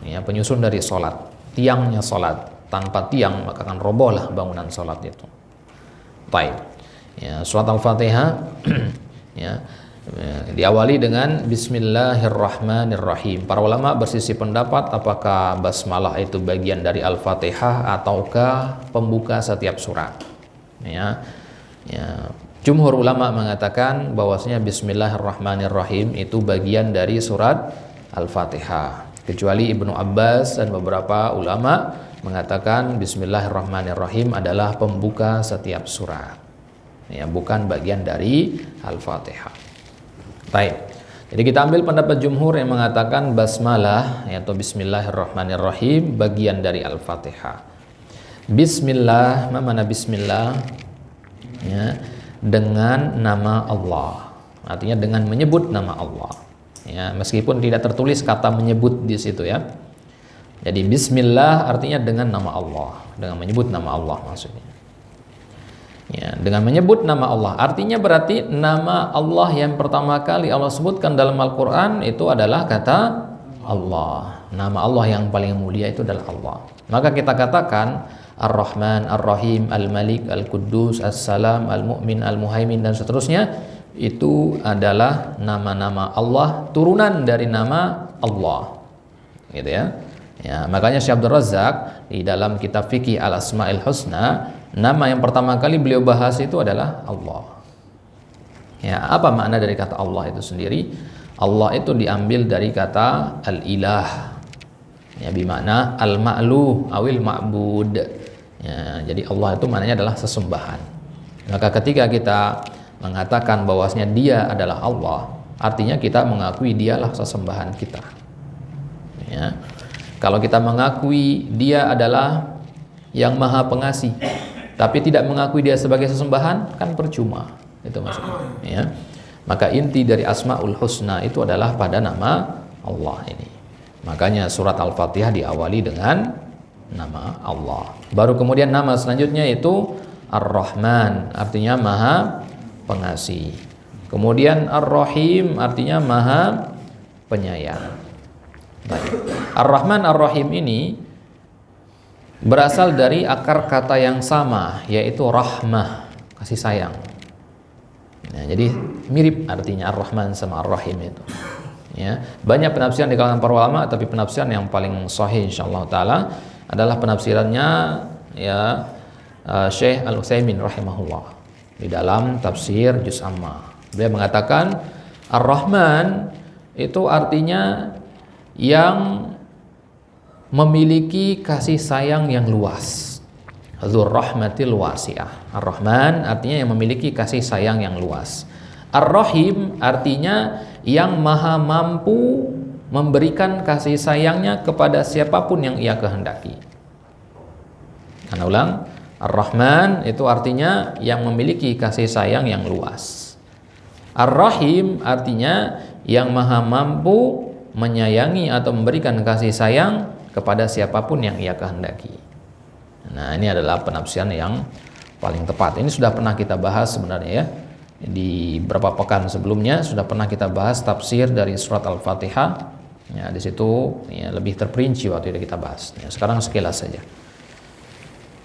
Ya, penyusun dari salat, tiangnya salat. Tanpa tiang maka akan robohlah bangunan salat itu. Baik. Ya, surat Al-Fatihah ya, diawali dengan Bismillahirrahmanirrahim. Para ulama bersisi pendapat apakah basmalah itu bagian dari Al-Fatihah ataukah pembuka setiap surat. Ya, jumhur ulama mengatakan bahwasanya Bismillahirrahmanirrahim itu bagian dari surat Al-Fatihah. Kecuali Ibnu Abbas dan beberapa ulama mengatakan Bismillahirrahmanirrahim adalah pembuka setiap surat. Ya, bukan bagian dari Al-Fatihah. Baik. Jadi kita ambil pendapat jumhur yang mengatakan basmalah atau Bismillahirrahmanirrahim bagian dari Al-Fatihah. Bismillah, mana bismillah? Ya, dengan nama Allah. Artinya dengan menyebut nama Allah. Ya, meskipun tidak tertulis kata menyebut di situ ya. Jadi bismillah artinya dengan nama Allah, dengan menyebut nama Allah maksudnya. Ya, dengan menyebut nama Allah, artinya berarti nama Allah yang pertama kali Allah sebutkan dalam Al-Quran itu adalah kata Allah. Nama Allah yang paling mulia itu adalah Allah. Maka kita katakan Ar-Rahman, Ar-Rahim, Al-Malik, Al-Quddus, As-Salam, Al-Mu'min, Al-Muhaimin dan seterusnya. Itu adalah nama-nama Allah, turunan dari nama Allah. Gitu ya. Ya, makanya Syekh Abdul Razak di dalam kitab fikih Al-Asma'il Husna, nama yang pertama kali beliau bahas itu adalah Allah. Ya, apa makna dari kata Allah itu sendiri? Allah itu diambil dari kata al-ilah. Ya, bermakna al-ma'luh awil ma'bud. Ya, jadi Allah itu maknanya adalah sesembahan. Maka ketika kita mengatakan bahwasanya Dia adalah Allah, artinya kita mengakui Dialah sesembahan kita. Ya. Kalau kita mengakui Dia adalah yang Maha Pengasih, tapi tidak mengakui Dia sebagai sesembahan, kan percuma. Itu maksudnya. Ya. Maka inti dari Asmaul Husna itu adalah pada nama Allah ini. Makanya surat Al-Fatihah diawali dengan nama Allah. Baru kemudian nama selanjutnya itu Ar-Rahman, artinya Maha Pengasih. Kemudian Ar-Rahim, artinya Maha Penyayang. Ar-Rahman Ar-Rahim ini berasal dari akar kata yang sama, yaitu rahmah, kasih sayang. Nah, jadi mirip artinya Ar-Rahman sama Ar-Rahim itu. Ya, banyak penafsiran di kalangan para ulama, tapi penafsiran yang paling sahih insyaallah taala adalah penafsirannya ya Syekh Al-Utsaimin rahimahullah di dalam tafsir Juz Amma. Beliau mengatakan Ar-Rahman itu artinya yang memiliki kasih sayang yang luas. Dzur rahmatil wasi'ah. Ar-Rahman artinya yang memiliki kasih sayang yang luas. Ar-Rahim artinya yang maha mampu memberikan kasih sayangnya kepada siapapun yang ia kehendaki. Karena ulang, Ar-Rahman itu artinya yang memiliki kasih sayang yang luas. Ar-Rahim artinya yang maha mampu menyayangi atau memberikan kasih sayang kepada siapapun yang ia kehendaki. Nah, ini adalah penafsiran yang paling tepat. Ini sudah pernah kita bahas sebenarnya ya. Di beberapa pekan sebelumnya sudah pernah kita bahas tafsir dari surat Al-Fatihah. Ya, di situ ya, lebih terperinci waktu itu kita bahas. Ya, sekarang sekilas saja.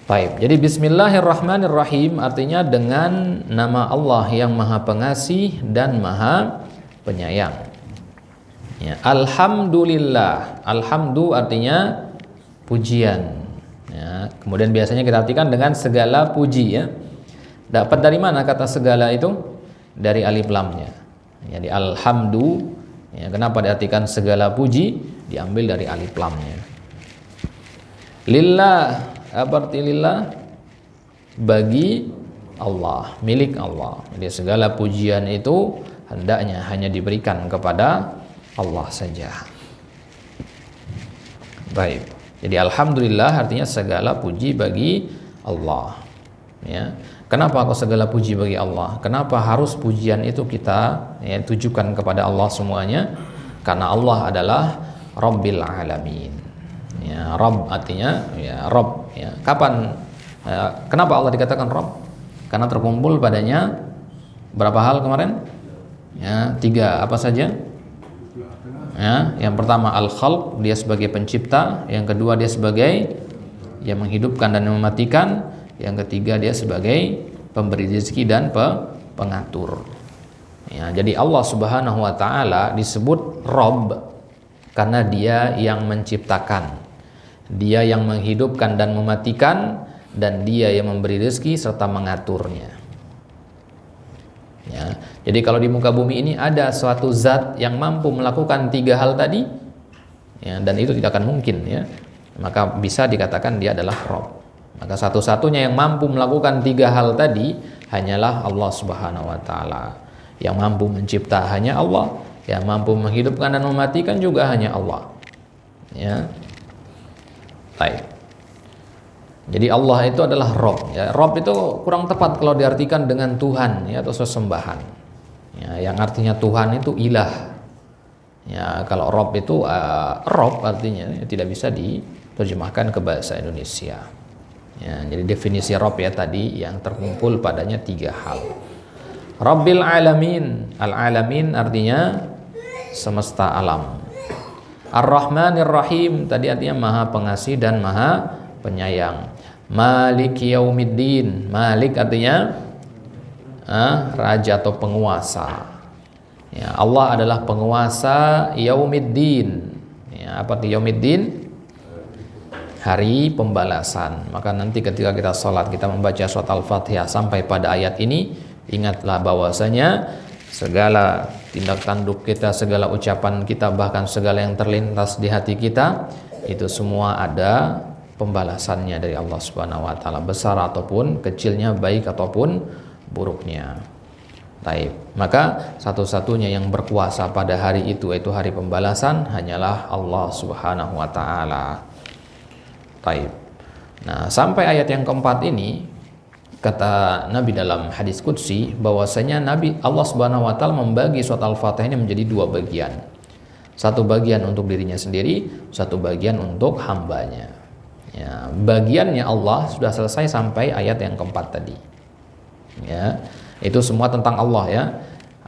Baik, jadi Bismillahirrahmanirrahim artinya dengan nama Allah yang Maha Pengasih dan Maha Penyayang. Ya, Alhamdulillah. Alhamdu artinya pujian. Ya, kemudian biasanya kita artikan dengan segala puji ya. Dapat dari mana kata segala itu? Dari alif lamnya. Jadi alhamdu, ya, kenapa diartikan segala puji? Diambil dari alif lamnya. Lillah, apa arti lillah? Bagi Allah, milik Allah. Jadi segala pujian itu hendaknya hanya diberikan kepada Allah saja. Baik. Jadi alhamdulillah artinya segala puji bagi Allah. Ya. Kenapa kok segala puji bagi Allah? Kenapa harus pujian itu kita ya, tujukan kepada Allah semuanya? Karena Allah adalah Rabbil Alamin. Ya, Rabb artinya ya Rabb. Ya. Kapan? Kenapa Allah dikatakan Rabb? Karena terkumpul padanya berapa hal kemarin? Ya, 3. Apa saja? Ya, yang pertama Al-Khalq, dia sebagai pencipta. Yang kedua dia sebagai yang menghidupkan dan mematikan. Yang ketiga dia sebagai pemberi rezeki dan pengatur. Ya, jadi Allah Subhanahu wa taala disebut Rabb karena dia yang menciptakan, dia yang menghidupkan dan mematikan, dan dia yang memberi rezeki serta mengaturnya. Ya, jadi kalau di muka bumi ini ada suatu zat yang mampu melakukan 3 hal tadi, ya, dan itu tidak akan mungkin, ya, maka bisa dikatakan dia adalah Rabb. Maka satu-satunya yang mampu melakukan 3 hal tadi hanyalah Allah Subhanahu wa taala. Yang mampu mencipta hanya Allah, yang mampu menghidupkan dan mematikan juga hanya Allah. Ya. Baik. Jadi Allah itu adalah Rabb, ya. Rabb itu kurang tepat kalau diartikan dengan Tuhan, ya, atau sesembahan. Ya, yang artinya Tuhan itu ilah. Ya, kalau Rabb itu Rabb artinya ya, tidak bisa diterjemahkan ke bahasa Indonesia. Ya, jadi definisi Rabb ya tadi yang terkumpul padanya 3 hal. Rabbil Alamin. Al-Alamin artinya semesta alam. Ar-Rahmanir Rahim tadi artinya Maha Pengasih dan Maha Penyayang. Maliki Yaumiddin. Malik artinya raja atau penguasa. Ya, Allah adalah penguasa Yaumiddin. Ya, apa arti Yaumiddin? Hari pembalasan. Maka nanti ketika kita sholat, kita membaca surat Al-Fatihah sampai pada ayat ini, ingatlah bahwasanya segala tindak tanduk kita, segala ucapan kita, bahkan segala yang terlintas di hati kita, itu semua ada pembalasannya dari Allah Subhanahu wa taala, besar ataupun kecilnya, baik ataupun buruknya. Baik. Maka satu-satunya yang berkuasa pada hari itu, yaitu hari pembalasan, hanyalah Allah Subhanahu wa taala. Taib. Nah, sampai ayat yang keempat ini kata Nabi dalam hadis qudsi bahwasanya Nabi Allah Subhanahu wa taala membagi surat Al-Fatihah ini menjadi 2 bagian. Satu bagian untuk dirinya sendiri, satu bagian untuk hambanya. Ya, bagiannya Allah sudah selesai sampai ayat yang keempat tadi. Ya, itu semua tentang Allah ya.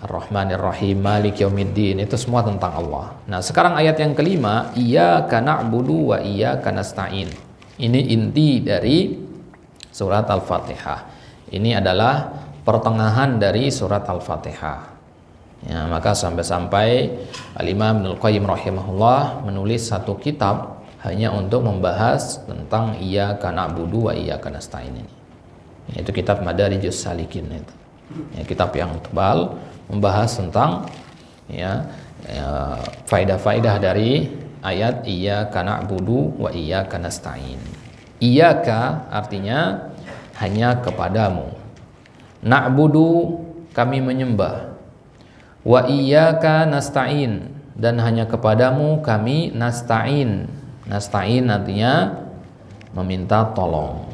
Ar-Rahmanir Rahim, Maliki Yaumiddin, itu semua tentang Allah. Nah, sekarang ayat yang kelima, Iyyaka na'budu wa iyyaka nasta'in. Ini inti dari surat Al-Fatihah. Ini adalah pertengahan dari surat Al-Fatihah. Ya, maka sampai-sampai Al-Imam Ibnul Qayyim rahimahullah menulis satu kitab hanya untuk membahas tentang Iyyaka na'budu wa iyyaka nasta'in ini. Itu kitab Madarijus Salikin itu. Ya, kitab yang tebal membahas tentang faedah-faedah dari ayat Iyyaka na'budu wa iyyaka nasta'in. Iyyaka artinya hanya kepadamu. Na'budu kami menyembah. Wa iyyaka nasta'in dan hanya kepadamu kami nasta'in. Nasta'in artinya meminta tolong.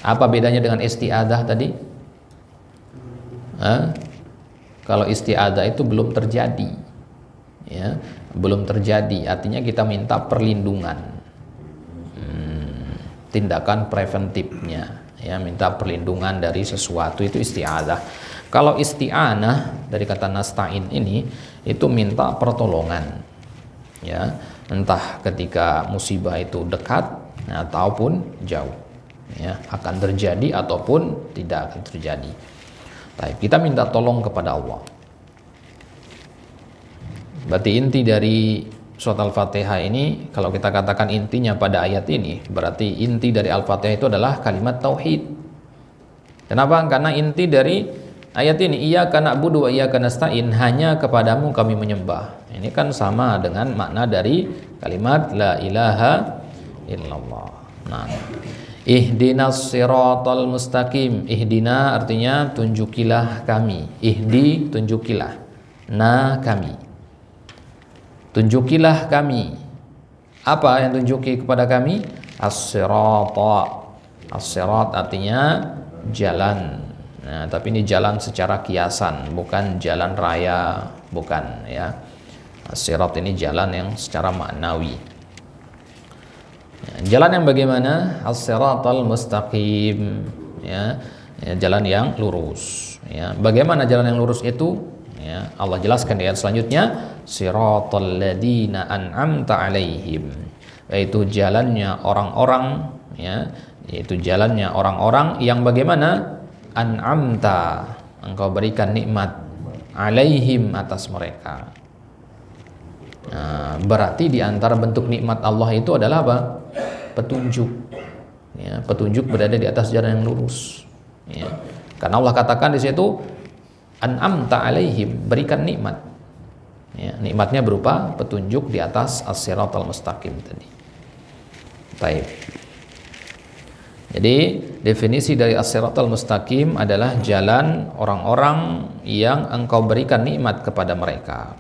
Apa bedanya dengan isti'adah tadi? Kalau isti'adah itu belum terjadi, ya, belum terjadi. Artinya kita minta perlindungan, tindakan preventifnya, ya, minta perlindungan dari sesuatu, itu isti'adah. Kalau isti'anah dari kata nasta'in ini itu minta pertolongan, ya, entah ketika musibah itu dekat ataupun jauh, ya, akan terjadi ataupun tidak akan terjadi. Baik, kita minta tolong kepada Allah. Berarti inti dari surat Al-Fatihah ini, kalau kita katakan intinya pada ayat ini, berarti inti dari Al-Fatihah itu adalah kalimat tauhid. Kenapa? Karena inti dari ayat ini, Iyyaka na'budu wa iyyaka nasta'in, hanya kepadamu kami menyembah. Ini kan sama dengan makna dari kalimat la ilaha illallah. Nah, ihdinas siratal mustaqim. Ihdina artinya tunjukilah kami. Ihdi tunjukilah. Na kami. Tunjukilah kami. Apa yang tunjuki kepada kami? As-sirata. As-sirat artinya jalan. Nah, tapi ini jalan secara kiasan, bukan jalan raya, bukan, ya. As-sirat ini jalan yang secara maknawi. Ya, jalan yang bagaimana? As-siratal mustaqim, ya, jalan yang lurus. Ya, bagaimana jalan yang lurus itu? Ya, Allah jelaskan di ayat selanjutnya, siratal ladzina an'amta 'alaihim. Yaitu jalannya orang-orang, ya, yaitu jalannya orang-orang yang bagaimana? An'amta, engkau berikan nikmat, 'alaihim, atas mereka. Nah, berarti di antara bentuk nikmat Allah itu adalah apa? Petunjuk. Ya, petunjuk berada di atas jalan yang lurus. Ya. Karena Allah katakan di situ an'amta 'alaihim, berikan nikmat. Ya, nikmatnya berupa petunjuk di atas as-siratal mustaqim tadi. Baik. Jadi definisi dari as-siratal mustaqim adalah jalan orang-orang yang engkau berikan nikmat kepada mereka.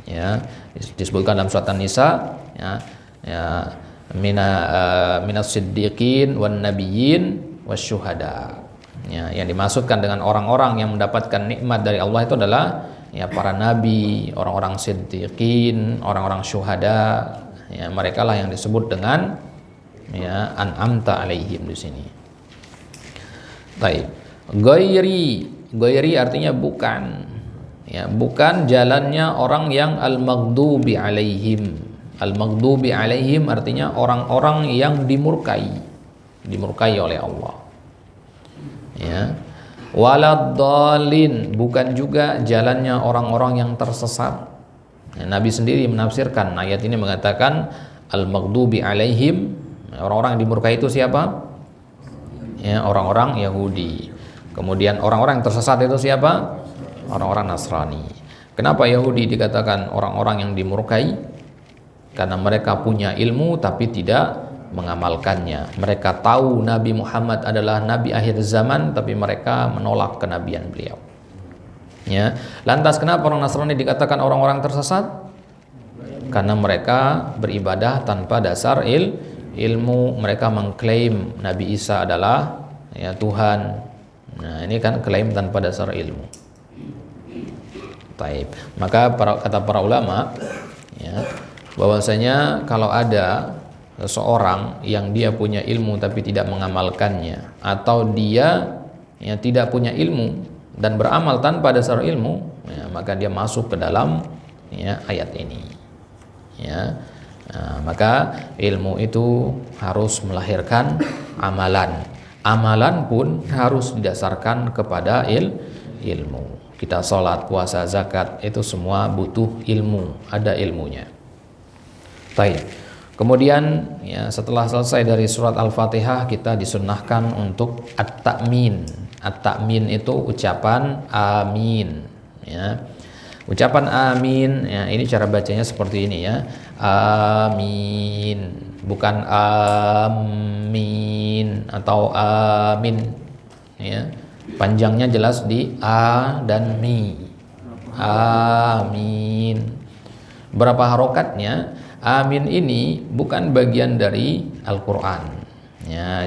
Ya, disebutkan dalam surat An-Nisa, ya, minas siddiqin wan nabiyyin wasyuhada. Ya, yang dimaksudkan dengan orang-orang yang mendapatkan nikmat dari Allah itu adalah, ya, para nabi, orang-orang siddiqin, orang-orang syuhada. Ya, mereka lah yang disebut dengan, ya, an'amta 'alaihim di sini. Baik. Ghairi artinya bukan. Ya, bukan jalannya orang yang al-maghdubi 'alaihim. Al-maghdubi 'alaihim artinya orang-orang yang dimurkai oleh Allah. Ya. Waladdallin, bukan juga jalannya orang-orang yang tersesat. Ya, Nabi sendiri menafsirkan ayat ini mengatakan al-maghdubi 'alaihim, orang-orang yang dimurkai itu siapa? Ya, orang-orang Yahudi. Kemudian orang-orang yang tersesat itu siapa? Orang-orang Nasrani. Kenapa Yahudi dikatakan orang-orang yang dimurkai? Karena mereka punya ilmu tapi tidak mengamalkannya. Mereka tahu Nabi Muhammad adalah Nabi akhir zaman, tapi mereka menolak kenabian beliau. Ya. Lantas kenapa orang Nasrani dikatakan orang-orang tersesat? Karena mereka beribadah tanpa dasar ilmu. Mereka mengklaim Nabi Isa adalah, ya, Tuhan. Nah, ini kan klaim tanpa dasar ilmu. Taib. Maka kata para ulama, ya, bahwasanya kalau ada seseorang yang dia punya ilmu tapi tidak mengamalkannya, atau dia tidak punya ilmu dan beramal tanpa dasar ilmu, maka dia masuk ke dalam ayat ini. Maka ilmu itu harus melahirkan amalan. Amalan pun harus didasarkan kepada ilmu. Kita sholat, puasa, zakat itu semua butuh ilmu, ada ilmunya. Baik. Kemudian setelah selesai dari surat Al-Fatihah, kita disunnahkan untuk at-ta'min. At-ta'min itu ucapan amin. Ucapan amin, ini cara bacanya seperti ini ya. Amin, bukan amin atau amin. Panjangnya jelas di a dan mi. Amin. Berapa harokatnya? Amin ini bukan bagian dari Al-Quran.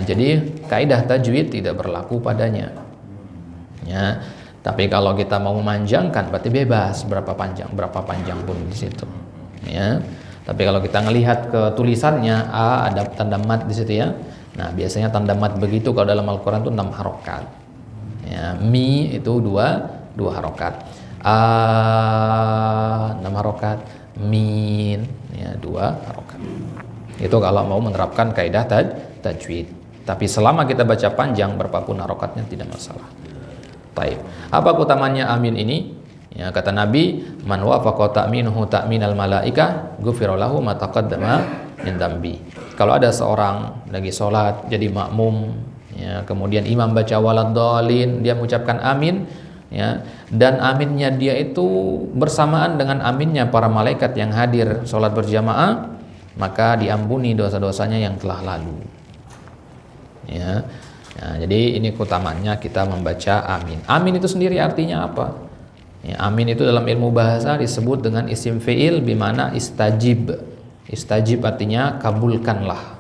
Jadi kaidah tajwid tidak berlaku padanya. Tapi kalau kita mau memanjangkan, berarti bebas berapa panjang pun di situ. Tapi kalau kita ngelihat ke tulisannya a, ada tanda mat di situ ya. Nah biasanya tanda mat begitu kalau dalam Al-Quran itu 6 harokat. Mi itu 2 harokat. A 6 harokat. Min 2 harokat. Itu kalau mau menerapkan kaidah tajwid. Tapi selama kita baca panjang berapapun harokatnya tidak masalah. Baik. Apa keutamaannya amin ini? Kata Nabi, man wafaqa ta'minuhu ta'minal malaika ghufira lahu ma taqaddama min dambi. Kalau ada seorang lagi sholat jadi makmum, kemudian imam baca waladdallin, dia mengucapkan amin, dan aminnya dia itu bersamaan dengan aminnya para malaikat yang hadir sholat berjamaah, maka diampuni dosa-dosanya yang telah lalu. Jadi ini keutamaannya kita membaca amin. Amin itu sendiri artinya apa? Amin itu dalam ilmu bahasa disebut dengan isim fi'il bimana istajib. Istajib artinya kabulkanlah.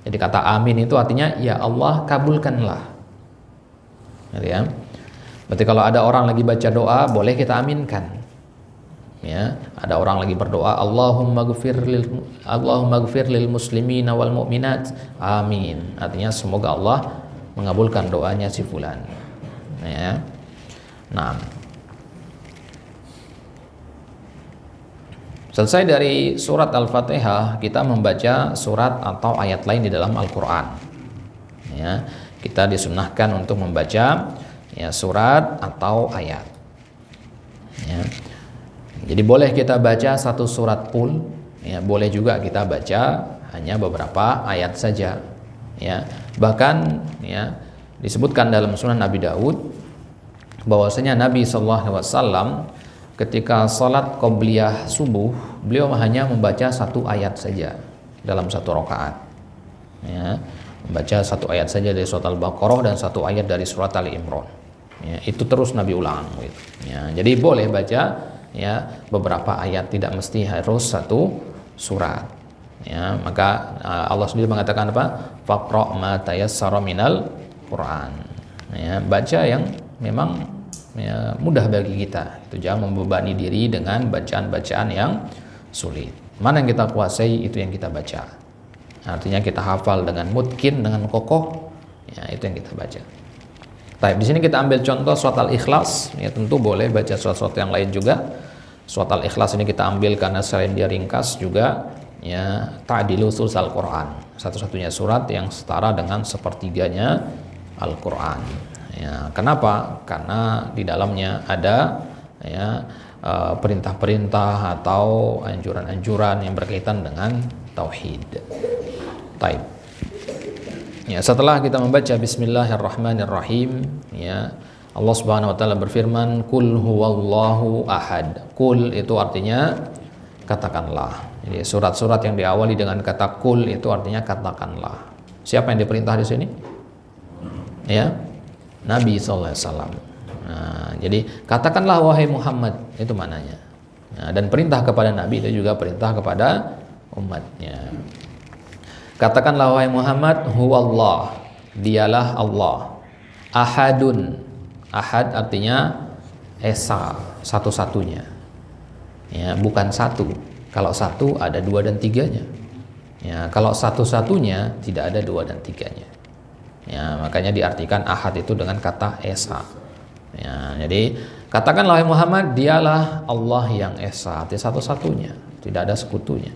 Jadi kata amin itu artinya ya Allah kabulkanlah. Berarti kalau ada orang lagi baca doa boleh kita aminkan. Ada orang lagi berdoa Allahumma gfir lil muslimina wal mu'minat, amin. Artinya semoga Allah mengabulkan doanya si fulan. Nah, selesai dari surat Al-Fatihah, kita membaca surat atau ayat lain di dalam Al-Quran. Kita disunnahkan untuk membaca surat atau ayat. Jadi boleh kita baca satu surat full, boleh juga kita baca hanya beberapa ayat saja. Bahkan disebutkan dalam Sunan Abi Daud bahwasanya Nabi SAW ketika salat qobliyah subuh, beliau hanya membaca satu ayat saja dalam satu rakaat. Membaca satu ayat saja dari surat Al-Baqarah dan satu ayat dari surat Ali Imran. Itu terus Nabi ulang gitu. Jadi boleh baca beberapa ayat, tidak mesti harus satu surat. Maka Allah sendiri mengatakan apa? Faqra' ma tayassara minal Quran. Baca yang memang mudah bagi kita. Itu jangan membebani diri dengan bacaan-bacaan yang sulit. Mana yang kita kuasai itu yang kita baca. Artinya kita hafal dengan mutkin, dengan kokoh, itu yang kita baca. Baik, di sini kita ambil contoh surat Al-Ikhlas. Tentu boleh baca surat-surat yang lain juga. Surat Al-Ikhlas ini kita ambil karena selain dia ringkas juga ta'dilu thulutsal Quran, satu-satunya surat yang setara dengan sepertiganya Al-Quran. Kenapa? Karena di dalamnya ada perintah-perintah atau anjuran-anjuran yang berkaitan dengan tauhid. Taib. Setelah kita membaca Bismillahirrahmanirrahim, Allah Subhanahu wa taala berfirman, "Qul huwallahu ahad." Qul itu artinya katakanlah. Jadi surat-surat yang diawali dengan kata qul itu artinya katakanlah. Siapa yang diperintah di sini? Nabi sallallahu alaihi wasallam. Jadi katakanlah wahai Muhammad, itu maknanya. Dan perintah kepada Nabi itu juga perintah kepada umatnya. Katakanlah wahai Muhammad, huwallah, dialah Allah. Ahadun. Ahad artinya esa, satu-satunya. Bukan satu. Kalau satu ada dua dan tiganya. Ya, kalau satu-satunya tidak ada dua dan tiganya. Ya, makanya diartikan ahad itu dengan kata esa. Ya, jadi katakanlah wahai Muhammad, dialah Allah yang esa, artinya satu-satunya, tidak ada sekutunya.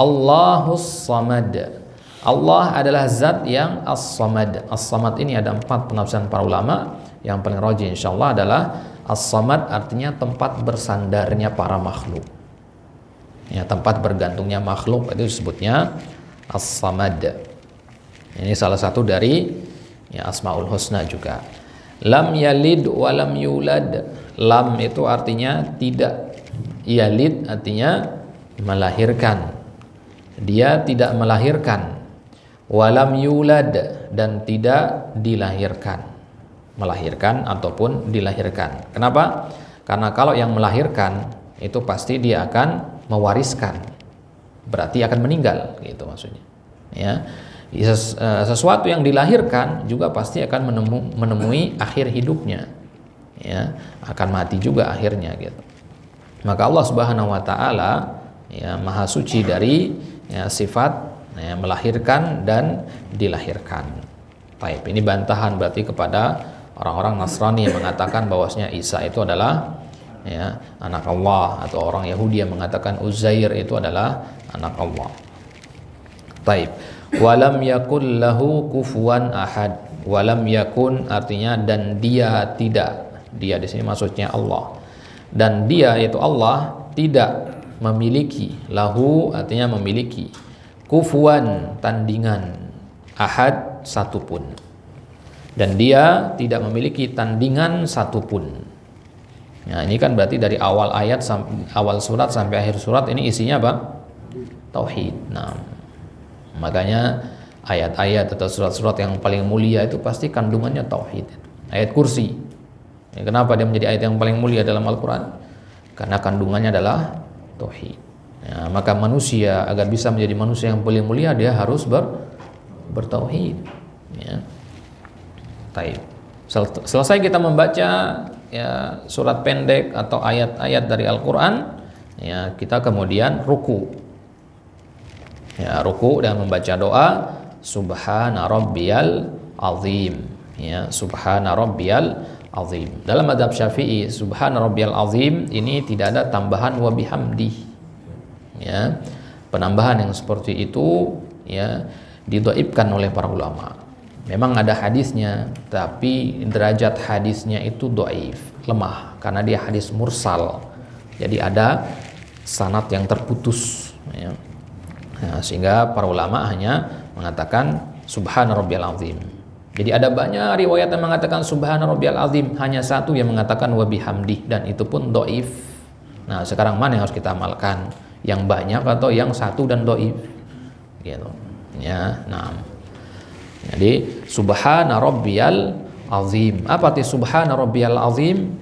Allahus Samad. Allah adalah zat yang as-samad. As-samad ini ada 4 penafsiran para ulama. Yang paling rajih insyaallah adalah as-samad artinya tempat bersandarnya para makhluk. Ya, tempat bergantungnya makhluk itu disebutnya as-samad. Ini salah satu dari ya, Asmaul Husna juga. Lam yalid wa lam yulad. Lam itu artinya tidak. Yalid artinya melahirkan. Dia tidak melahirkan. Walam yulad, dan tidak dilahirkan. Melahirkan ataupun dilahirkan. Kenapa? Karena kalau yang melahirkan itu pasti dia akan mewariskan. Berarti akan meninggal gitu maksudnya. Ya. Sesuatu yang dilahirkan juga pasti akan menemui akhir hidupnya. Ya, akan mati juga akhirnya gitu. Maka Allah Subhanahu wa taala ya maha suci dari ya, sifat ya, melahirkan dan dilahirkan. Baik, ini bantahan berarti kepada orang-orang Nasrani yang mengatakan bahwasanya Isa itu adalah ya, anak Allah, atau orang Yahudi yang mengatakan Uzair itu adalah anak Allah. Taib. Walam yakun lahu kufuwan ahad. Walam yakun artinya dan dia tidak. Dia di sini maksudnya Allah. Dan dia yaitu Allah tidak memiliki, lahu artinya memiliki, kufuwan tandingan, ahad satupun. Dan dia tidak memiliki tandingan satupun. Nah, ini kan berarti dari awal ayat awal surat sampai akhir surat ini isinya apa? Tauhid. Nah, makanya ayat-ayat atau surat-surat yang paling mulia itu pasti kandungannya tauhid. Ayat kursi. Ya, kenapa dia menjadi ayat yang paling mulia dalam Al-Quran? Karena kandungannya adalah tauhid. Ya, maka manusia agar bisa menjadi manusia yang paling mulia dia harus bertauhid. Ya. Taib. Selesai kita membaca ya surat pendek atau ayat-ayat dari Al-Quran, ya kita kemudian ruku. Ya, ruku dan membaca doa Subhana Rabbiyal Azim. Ya, Subhana Rabbiyal Azim. Dalam mazhab Syafi'i, Subhana Rabbiyal Azim ini tidak ada tambahan wa bihamdi. Ya, penambahan yang seperti itu ya didhaifkan oleh para ulama. Memang ada hadisnya, tapi derajat hadisnya itu dhaif, lemah, karena dia hadis mursal. Jadi ada sanad yang terputus. Ya. Nah, sehingga para ulama hanya mengatakan Subhana Rabbiyal Azim. Jadi ada banyak riwayat yang mengatakan Subhana Rabbiyal Azim, hanya satu yang mengatakan wa bihamdi, dan itu pun dhaif. Nah, sekarang mana yang harus kita amalkan? Yang banyak atau yang satu dan dhaif? Gitu. Ya, nah. Jadi Subhana Rabbiyal Azim. Apa arti Subhana Rabbiyal Azim?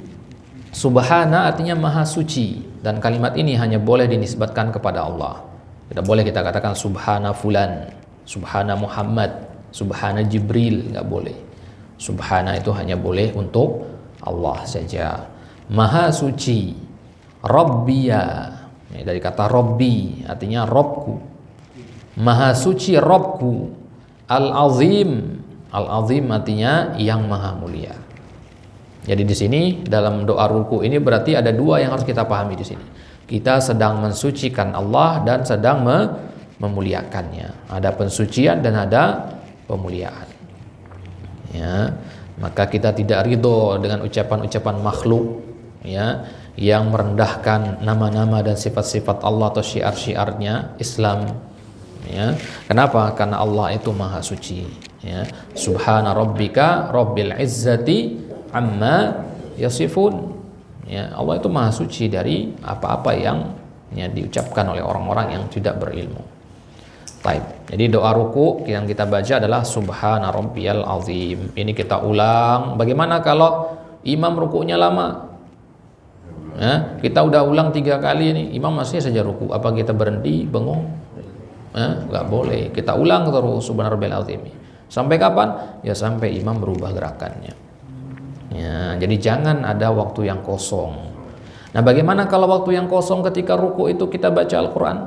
Subhana artinya maha suci, dan kalimat ini hanya boleh dinisbatkan kepada Allah. Tidak boleh kita katakan Subhana Fulan, Subhana Muhammad, Subhana Jibril, nggak boleh. Subhana itu hanya boleh untuk Allah saja. Maha suci. Rabbiya, dari kata Rabbi artinya Robku. Maha suci Robku. Al-Azim. Al-Azim artinya yang maha mulia. Jadi di sini dalam doa ruku ini berarti ada dua yang harus kita pahami di sini. Kita sedang mensucikan Allah dan sedang memuliakannya. Ada pensucian dan ada pemuliaan. Ya, maka kita tidak ridho dengan ucapan-ucapan makhluk ya yang merendahkan nama-nama dan sifat-sifat Allah atau syiar-syiarnya Islam. Ya, kenapa? Karena Allah itu maha suci. Ya, Subhana Rabbika Rabbil Izzati amma yasifun. Ya, Allah itu maha suci dari apa-apa yang ya, diucapkan oleh orang-orang yang tidak berilmu. Baik. Jadi doa ruku yang kita baca adalah Subhana Rabbiyal Azim. Ini kita ulang. Bagaimana kalau imam rukunya lama? Ya, kita udah ulang 3 kali ini, imam masih saja ruku. Apa kita berhenti, bengong? Nggak boleh. Kita ulang terus Subhana Rabbiyal Azim. Sampai kapan? Ya sampai imam berubah gerakannya. Ya, jadi jangan ada waktu yang kosong. Nah, bagaimana kalau waktu yang kosong ketika ruku itu kita baca Al-Quran?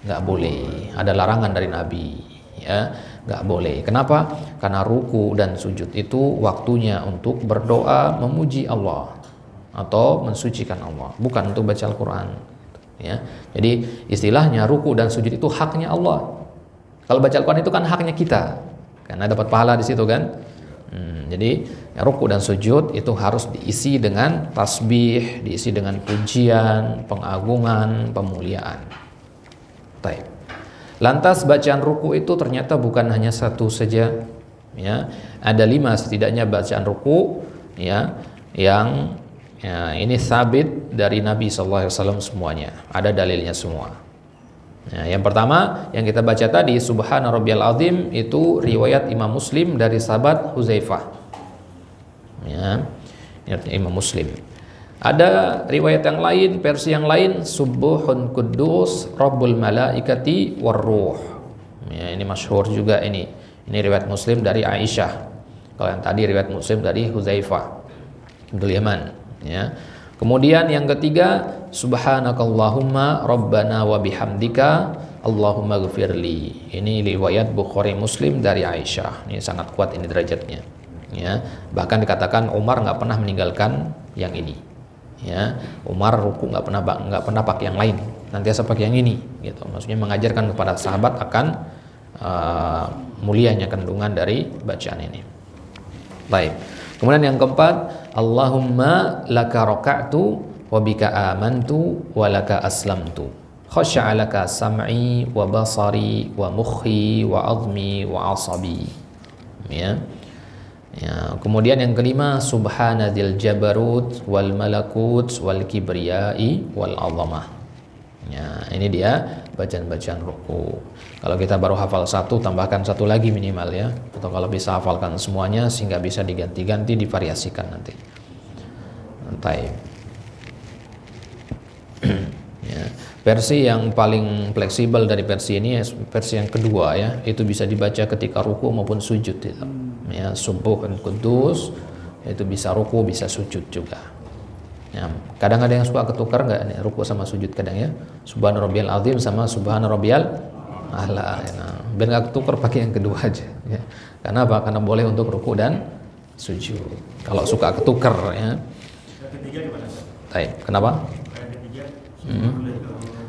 nggak boleh. Ada larangan dari Nabi, ya, nggak boleh. Kenapa? Karena ruku dan sujud itu waktunya untuk berdoa memuji Allah atau mensucikan Allah, bukan untuk baca Al-Quran, ya. Jadi istilahnya ruku dan sujud itu haknya Allah. Kalau baca Al-Quran itu kan haknya kita, karena dapat pahala di situ kan. Jadi ya, ruku dan sujud itu harus diisi dengan tasbih, diisi dengan pujian, pengagungan, pemuliaan. Baik. Lantas bacaan ruku itu ternyata bukan hanya satu saja, ya. Ada 5 setidaknya bacaan ruku, ya, yang ya, ini sabit dari Nabi SAW semuanya. Ada dalilnya semua. Nah, yang pertama yang kita baca tadi, Subhana rabbiyal azim, itu riwayat Imam Muslim dari sahabat Huzaifah, ya, Imam Muslim. Ada riwayat yang lain, versi yang lain, Subuhun Kudus Rabbul Malaikati Warruh, ya, ini masyhur juga ini riwayat Muslim dari Aisyah. Kalau yang tadi riwayat Muslim dari Huzaifah bin Yaman, ya. Kemudian yang ketiga, Subhanakallahumma Rabbana wa bihamdika Allahumma ghfirli. Ini riwayat Bukhari Muslim dari Aisyah. Ini sangat kuat ini derajatnya, ya. Bahkan dikatakan Umar nggak pernah meninggalkan yang ini, ya. Umar ruku nggak pernah pakai yang lain, nanti saya pakai yang ini, gitu. Maksudnya mengajarkan kepada sahabat akan mulianya kandungan dari bacaan ini. Baik. Kemudian yang keempat, Allahumma laka raka'tu wa bika amantu wa laka aslamtu. Khasya'a laka sam'i wa basari wa mukhi wa azmi wa asabi. Ya. Ya, kemudian yang kelima, subhanadzil jabarut wal malakut wal kibriyai wal azamah. Ya, ini dia bacaan-bacaan ruku. Kalau kita baru hafal satu, tambahkan satu lagi minimal, ya. Atau kalau bisa hafalkan semuanya sehingga bisa diganti-ganti, divariasikan nanti. Baik. Ya, versi yang paling fleksibel dari versi ini versi yang kedua, ya, itu bisa dibaca ketika ruku maupun sujud, gitu. Ya, subuh dan kudus itu bisa ruku bisa sujud juga. Ya, kadang ada yang suka ketukar nggak nih ruku sama sujud kadang, ya. Subhana rabbiyal azim sama subhana rabbiyal a'la. Nah, biar nggak ketukar pakai yang kedua aja, ya. Karena apa? Karena boleh untuk ruku dan sujud. Kalau suka ketukar, ya. Baik, kenapa?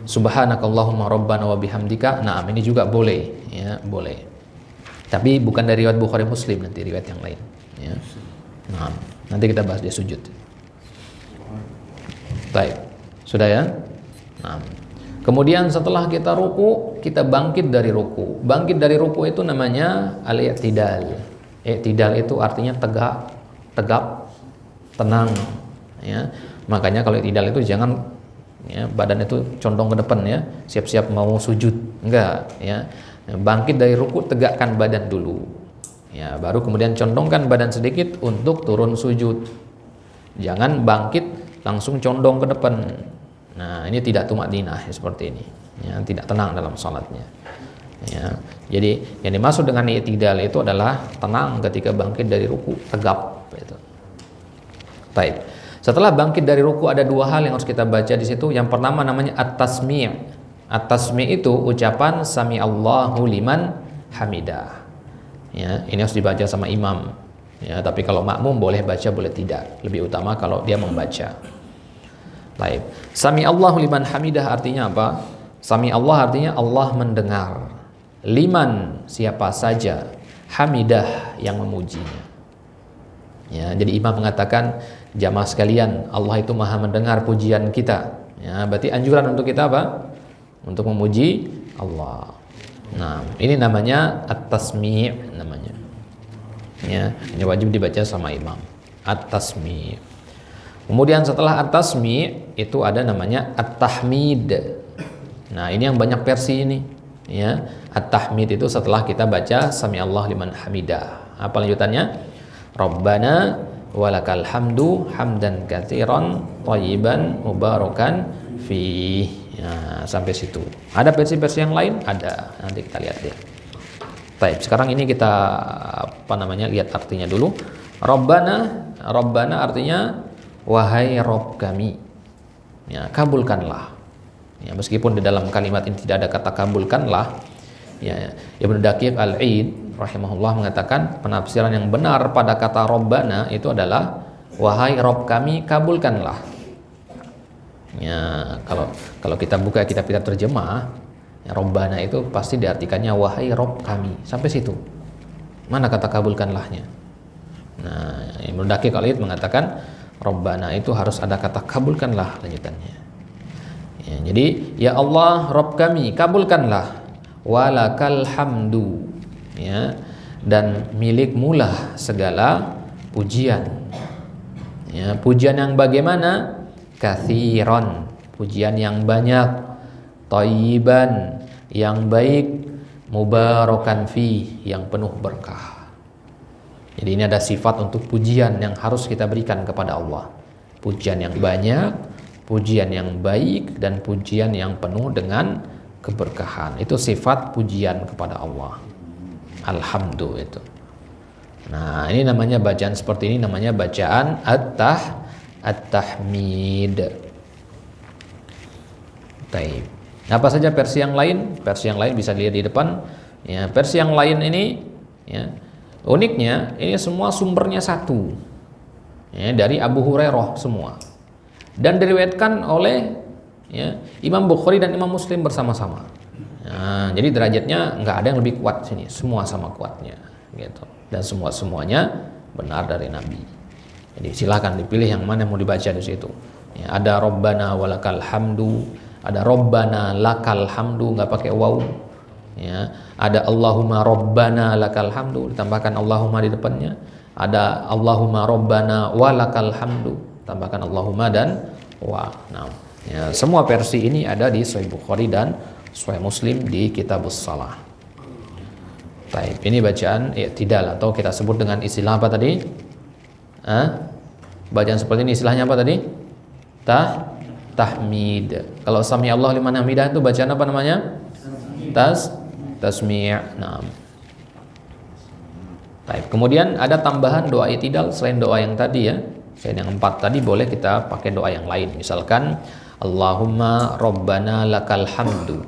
Subhanakallahumma rabbana wa bihamdika. Nah, ini juga boleh, ya, boleh. Tapi bukan dari riwayat Bukhari Muslim, nanti riwayat yang lain, ya. Nah, nanti kita bahas dia sujud. Baik, sudah, ya. Nah, kemudian setelah kita ruku, kita bangkit dari ruku. Bangkit dari ruku itu namanya al-i'tidal. I'tidal itu artinya tegap, tenang, ya. Makanya kalau i'tidal itu jangan, ya, badan itu condong ke depan, ya, siap-siap mau sujud, enggak, ya. Bangkit dari ruku, tegakkan badan dulu, ya, baru kemudian condongkan badan sedikit untuk turun sujud. Jangan bangkit langsung condong ke depan. Nah, ini tidak tumakninah, seperti ini, ya, tidak tenang dalam salatnya, ya. Jadi yang dimaksud dengan i'tidal itu adalah tenang ketika bangkit dari ruku, tegap, itu. Baik. Setelah bangkit dari ruku ada 2 hal yang harus kita baca di situ. Yang pertama namanya at-tasmi'. At-tasmi' itu ucapan sami Allahu liman hamidah. Ya, ini harus dibaca sama imam. Ya, tapi kalau makmum boleh baca, boleh tidak. Lebih utama kalau dia membaca. Baik. Sami Allahu liman hamidah artinya apa? Sami Allah artinya Allah mendengar. Liman siapa saja, hamidah yang memujinya. Ya, jadi imam mengatakan, jamaah sekalian, Allah itu maha mendengar pujian kita. Ya, berarti anjuran untuk kita apa? Untuk memuji Allah. Nah, ini namanya at-tasmi' namanya. Ya, ini wajib dibaca sama imam. At-tasmi'. Kemudian setelah at-tasmi' itu ada namanya at-tahmid. Nah, ini yang banyak versi ini, ya. At-tahmid itu setelah kita baca sami Allah liman hamidah. Apa lanjutannya? Rabbana walakal hamdu hamdan katsiran thayyiban mubarakan fi. Ya, sampai situ. Ada versi-versi yang lain? Ada. Nanti kita lihat, ya. Baik, sekarang ini kita lihat artinya dulu. Rabbana artinya wahai Rabb kami. Ya, kabulkanlah. Ya, meskipun di dalam kalimat ini tidak ada kata kabulkanlah, ya, Ibnu Daqiq Al-Id rahimahullah mengatakan penafsiran yang benar pada kata Rabbana itu adalah wahai Rabb kami kabulkanlah. Ya, kalau kita buka kitab-kitab terjemah, ya, Rabbana itu pasti diartikannya wahai Rabb kami, sampai situ. Mana kata kabulkanlahnya? Nah, Ibnu Daqiq Al-Id mengatakan Rabbana itu harus ada kata kabulkanlah lanjutannya. Ya, jadi ya Allah Rabb kami kabulkanlah, walakal hamdu, ya, dan milikmulah segala pujian. Ya, pujian yang bagaimana? Katsiran, pujian yang banyak, thayyiban, yang baik, mubarakan fi, yang penuh berkah. Jadi ini ada sifat untuk pujian yang harus kita berikan kepada Allah. Pujian yang banyak, pujian yang baik, dan pujian yang penuh dengan keberkahan. Itu sifat pujian kepada Allah. Alhamdulillah itu. Nah, ini namanya bacaan seperti ini namanya bacaan at-tahmid. Baik. Apa saja versi yang lain? Versi yang lain bisa dilihat di depan. Ya, versi yang lain ini, ya, uniknya ini semua sumbernya satu. Ya, dari Abu Hurairah semua. Dan diriwayatkan oleh, ya, Imam Bukhari dan Imam Muslim bersama-sama. Nah, jadi derajatnya nggak ada yang lebih kuat sini, semua sama kuatnya, gitu. Dan semuanya benar dari Nabi. Jadi silakan dipilih yang mana yang mau dibaca di situ. Ya, ada Rabbana walakal hamdu, ada Rabbana lakal hamdu nggak pakai waw. Ya, ada Allahumma Rabbana lakal hamdu ditambahkan Allahumma di depannya. Ada Allahumma Rabbana walakal hamdu tambahkan Allahumma dan wa. Nah, ya, semua versi ini ada di Sahih Bukhari dan Sahih Muslim di Kitabus Shalah. Baik, ini bacaan i'tidal atau kita sebut dengan istilah apa tadi? Bacaan seperti ini istilahnya apa tadi? Tahmid. Kalau sami Allah liman hamidah itu bacaan apa namanya? Tasmi'. Nah. Baik, kemudian ada tambahan doa i'tidal selain doa yang tadi, ya. Selain yang 4 tadi boleh kita pakai doa yang lain. Misalkan Allahumma Rabbana lakal hamdu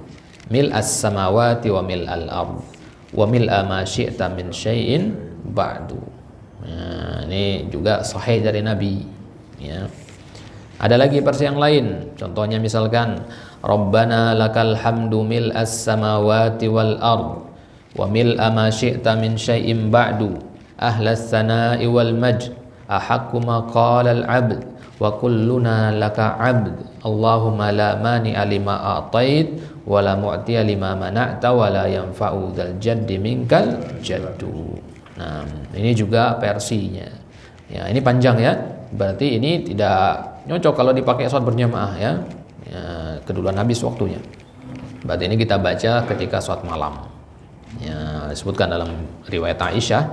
mil'as samawati wa mil'al ardh wa mil'a ma syi'ta min syai'in ba'du. Nah, ini juga sahih dari Nabi, ya. Ada lagi versi yang lain. Contohnya misalkan Rabbana lakal hamdu mil'as samawati wal ardh wa mil'a ma syi'ta min syai'in ba'du ahlas sana'i wal majd ahaqqu ma qala al-'abd wa kulluna laka 'abd Allahumma la mani'a lima a'tait wa la mu'tiya lima mana'ta wa la yanfa'u dzal jaddi minkal jaddu. Nah, ini juga versinya. Ya, ini panjang, ya. Berarti ini tidak cocok kalau dipakai sholat berjamaah, ya. Ya, keduluan habis waktunya. Berarti ini kita baca ketika sholat malam. Ya, disebutkan dalam riwayat Aisyah.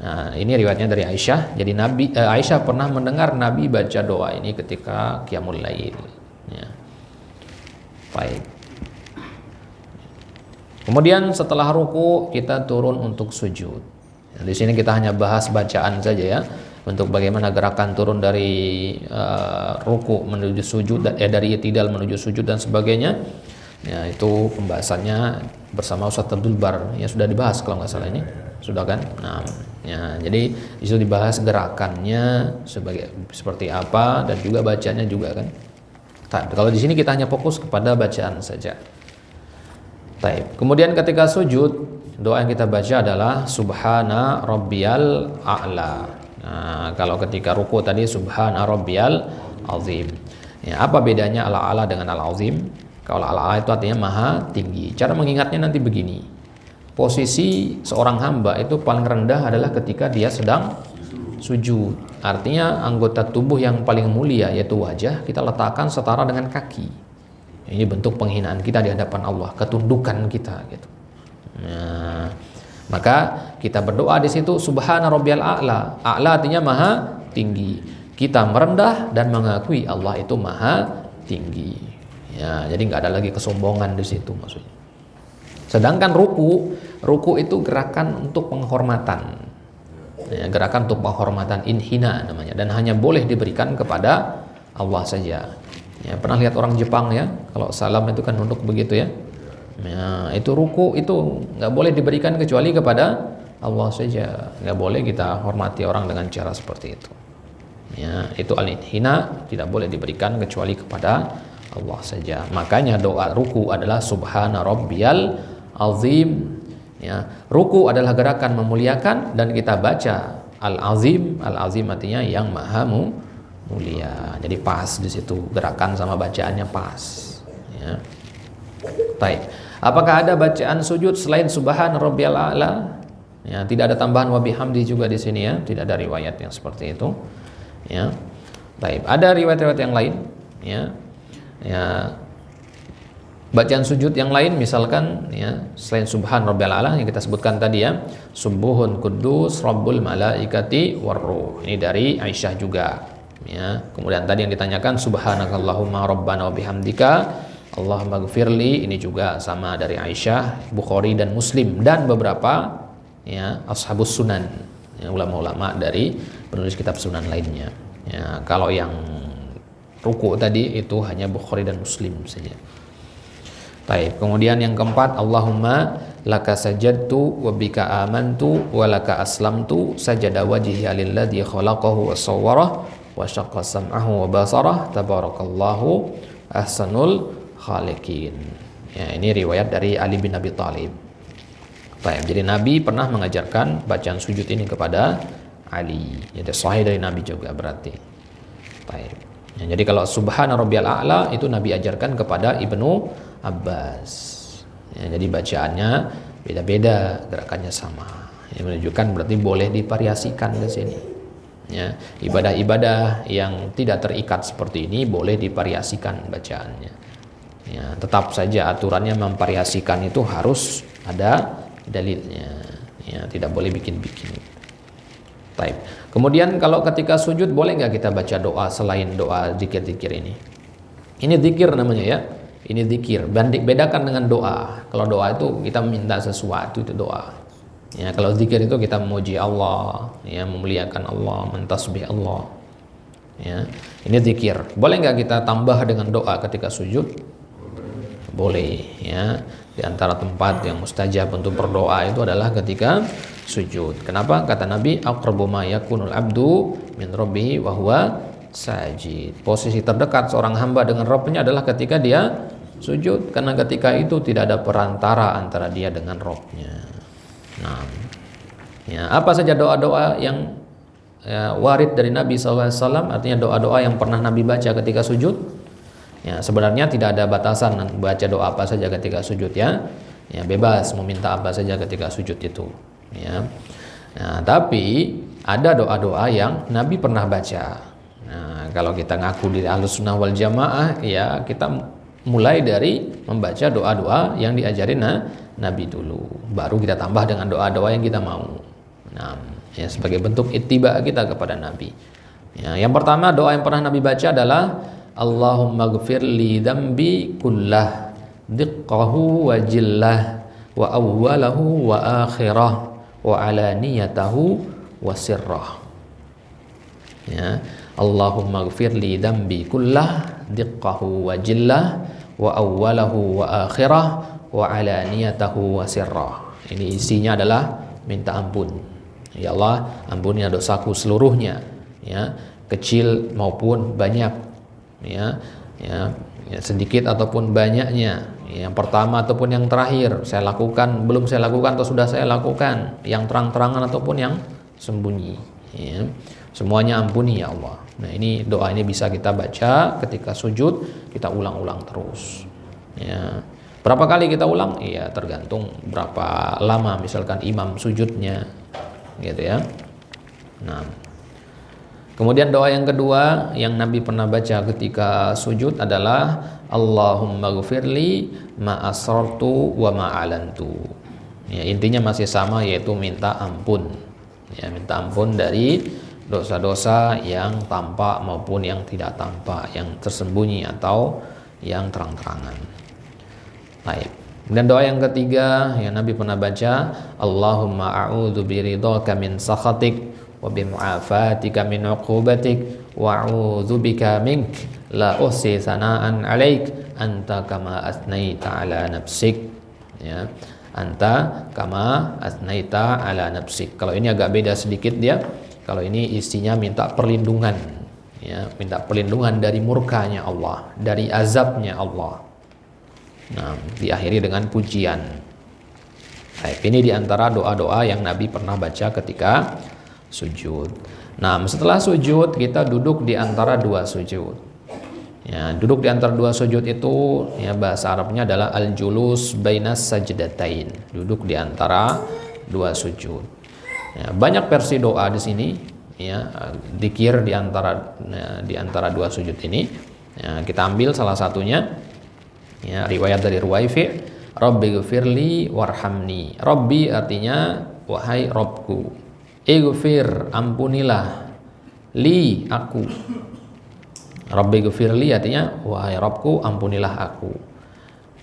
Nah, ini riwayatnya dari Aisyah. Jadi Aisyah pernah mendengar Nabi baca doa ini ketika qiyamul lail. Ya. Baik. Kemudian setelah ruku kita turun untuk sujud. Nah, di sini kita hanya bahas bacaan saja, ya. Untuk bagaimana gerakan turun dari ruku menuju sujud, dari i'tidal menuju sujud dan sebagainya. Ya, itu pembahasannya bersama Ustaz Abdul Bar. Ya, sudah dibahas kalau nggak salah ini. Sudah kan? Nah, ya, jadi itu dibahas gerakannya seperti apa dan juga bacanya juga kan. Kalau di sini kita hanya fokus kepada bacaan saja. Baik. Kemudian ketika sujud, doa yang kita baca adalah Subhana Rabbiyal A'la. Nah, kalau ketika ruku tadi Subhana Rabbiyal Azim. Ya, apa bedanya Al-A'la dengan Al-Azim? Kalau Al-A'la itu artinya maha tinggi. Cara mengingatnya nanti begini. Posisi seorang hamba itu paling rendah adalah ketika dia sedang sujud. Artinya anggota tubuh yang paling mulia yaitu wajah kita letakkan setara dengan kaki. Ini bentuk penghinaan kita di hadapan Allah, ketundukan kita, gitu. Nah, maka kita berdoa di situ Subhana Rabbiyal A'la. A'la artinya maha tinggi. Kita merendah dan mengakui Allah itu maha tinggi. Ya, jadi nggak ada lagi kesombongan di situ maksudnya. Sedangkan ruku itu gerakan untuk penghormatan. Ya, gerakan untuk penghormatan inhina namanya, dan hanya boleh diberikan kepada Allah saja. Ya, pernah lihat orang Jepang ya, kalau salam itu kan nunduk begitu ya. Ya, itu ruku itu nggak boleh diberikan kecuali kepada Allah saja. Nggak boleh kita hormati orang dengan cara seperti itu. Ya, itu al-inhina, tidak boleh diberikan kecuali kepada Allah saja. Makanya doa ruku adalah subhana rabbiyal azim. Ya, ruku adalah gerakan memuliakan dan kita baca al-azim. Al-azim artinya yang maha mulia. Jadi pas di situ gerakan sama bacaannya pas. Ya. Baik. Apakah ada bacaan sujud selain subhana rabbiyal a'la? Ya, tidak ada tambahan wa bihamdi juga di sini ya. Tidak ada riwayat yang seperti itu. Ya. Baik. Ada riwayat-riwayat yang lain. Ya. Ya. Bacaan sujud yang lain misalkan ya selain subhan rabbiyal a'la yang kita sebutkan tadi ya, subuhun kudus rabbul malaikati warruh. Ini dari Aisyah juga. Ya, kemudian tadi yang ditanyakan subhanakallahumma rabbana wa bihamdika Allahumma gfirli, ini juga sama dari Aisyah, Bukhari dan Muslim dan beberapa ya ashabus sunan, ya, ulama-ulama dari penulis kitab sunan lainnya. Ya, kalau yang ruku tadi itu hanya Bukhari dan Muslim saja. Baik, kemudian yang keempat, Allahumma laka sajadtu wa bika amantu wa laka aslamtu sajada wajhiya lilladzi khalaqahu wa sawwarahu wa syaqqa sam'ahu wa basarah tabarakallahu ahsanul khaliqin. Ya, ini riwayat dari Ali bin Abi Thalib. Baik, jadi Nabi pernah mengajarkan bacaan sujud ini kepada Ali. Jadi sahih dari Nabi juga berarti. Baik. Ya, jadi kalau subhana rabbiyal a'la itu Nabi ajarkan kepada Ibnu Abbas. Ya, jadi bacaannya beda-beda, gerakannya sama. Yang menunjukkan berarti boleh divariasikan di sini. Ya, ibadah-ibadah yang tidak terikat seperti ini boleh divariasikan bacaannya. Ya, tetap saja aturannya memvariasikan itu harus ada dalilnya. Ya, tidak boleh bikin-bikin. Baik. Kemudian kalau ketika sujud boleh nggak kita baca doa selain doa zikir-zikir ini? Ini zikir namanya ya. Ini zikir. Bedakan dengan doa. Kalau doa itu kita minta sesuatu, itu doa. Ya, kalau zikir itu kita memuji Allah, ya, memuliakan Allah, mentasbih Allah. Ya, ini zikir. Boleh nggak kita tambah dengan doa ketika sujud? Boleh. Ya, di antara tempat yang mustajab untuk berdoa itu adalah ketika sujud. Kenapa? Kata Nabi, aqrabu ma yakunul abdu min rabbihi wa huwa sajid. Posisi terdekat seorang hamba dengan Rabbnya adalah ketika dia sujud, karena ketika itu tidak ada perantara antara dia dengan Rabbnya. Nah, ya, apa saja doa-doa yang ya, warid dari Nabi SAW, artinya doa-doa yang pernah Nabi baca ketika sujud. Ya, sebenarnya tidak ada batasan baca doa apa saja ketika sujud ya. Ya, bebas meminta apa saja ketika sujud itu. Ya. Nah, tapi ada doa-doa yang Nabi pernah baca. Nah, kalau kita ngaku diri Ahlussunnah wal Jamaah, ya kita mulai dari membaca doa-doa yang diajarin Nabi dulu. Baru kita tambah dengan doa-doa yang kita mau. Nah, ya sebagai bentuk ittiba kita kepada Nabi. Ya, yang pertama doa yang pernah Nabi baca adalah Allahumma ghfir li dzambi kullah diqqahu wa jillah wa awwalahu wa akhirah wa alaniyatahu wa sirrah. Ya, Allahumma ghfir li dzambi kullah diqqahu wa jillah wa awwalahu wa akhirah wa alaniyatahu wa sirrah. Ini isinya adalah minta ampun. Ya Allah, ampuni dosaku seluruhnya, ya, kecil maupun banyak, ya, sedikit ataupun banyaknya, yang pertama ataupun yang terakhir saya lakukan, belum saya lakukan atau sudah saya lakukan, yang terang-terangan ataupun yang sembunyi, ya. Semuanya ampuni ya Allah. Nah, ini doa ini bisa kita baca ketika sujud, kita ulang-ulang terus. Ya. Berapa kali kita ulang? Iya, tergantung berapa lama misalkan imam sujudnya, gitu ya. Nah, kemudian doa yang kedua yang Nabi pernah baca ketika sujud adalah Allahumma ghfirli ma asrartu wa ma alantu. Ya, intinya masih sama, yaitu minta ampun. Ya, minta ampun dari dosa-dosa yang tampak maupun yang tidak tampak, yang tersembunyi atau yang terang-terangan. Baik. Dan doa yang ketiga yang Nabi pernah baca, Allahumma a'udzu biridhaka min sakhatik wa bi mu'afatika min 'uqubatik wa a'udzu bika mink la uhsi sana'an 'alaik anta kama asnaita 'ala nafsik. Ya, anta kama asnaita 'ala nafsik. Kalau ini agak beda sedikit dia. Kalau ini isinya minta perlindungan, ya, minta perlindungan dari murkanya Allah, dari azabnya Allah. Nah, diakhiri dengan pujian. Baik, ini diantara doa-doa yang Nabi pernah baca ketika sujud. Nah, setelah sujud kita duduk di antara dua sujud. Ya, duduk di antara dua sujud itu, ya, bahasa Arabnya adalah al-julus bainas sajdatain. Duduk di antara dua sujud. Ya, banyak versi doa di sini, ya, dzikir di antara dua sujud ini. Ya, kita ambil salah satunya. Ya, riwayat dari Ruwaifi', Rabbighfirli warhamni. Rabbi artinya wahai Rabbku. Ighfir, ampunilah. Li, aku. Rabbighfirli artinya wahai Rabbku, ampunilah aku.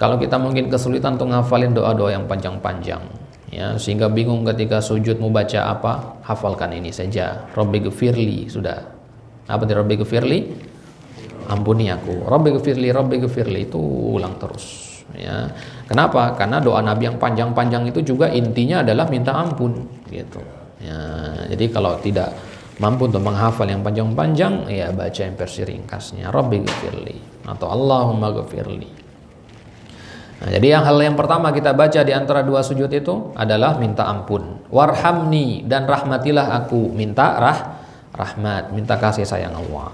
Kalau kita mungkin kesulitan untuk ngafalin doa-doa yang panjang-panjang, ya, sehingga bingung ketika sujud mau baca apa, hafalkan ini saja. Rabbighfirli, sudah. Apa itu Rabbighfirli? Ampuni aku. Rabbighfirli itu ulang terus. Ya. Kenapa? Karena doa Nabi yang panjang-panjang itu juga intinya adalah minta ampun, gitu. Ya, jadi kalau tidak mampu untuk menghafal yang panjang-panjang, ya baca yang versi ringkasnya, Rabbighfirli atau Allahumma ghfirli. Nah, jadi hal yang pertama kita baca di antara dua sujud itu adalah minta ampun. Warhamni, dan rahmatilah aku, minta rahmat, minta kasih sayang Allah.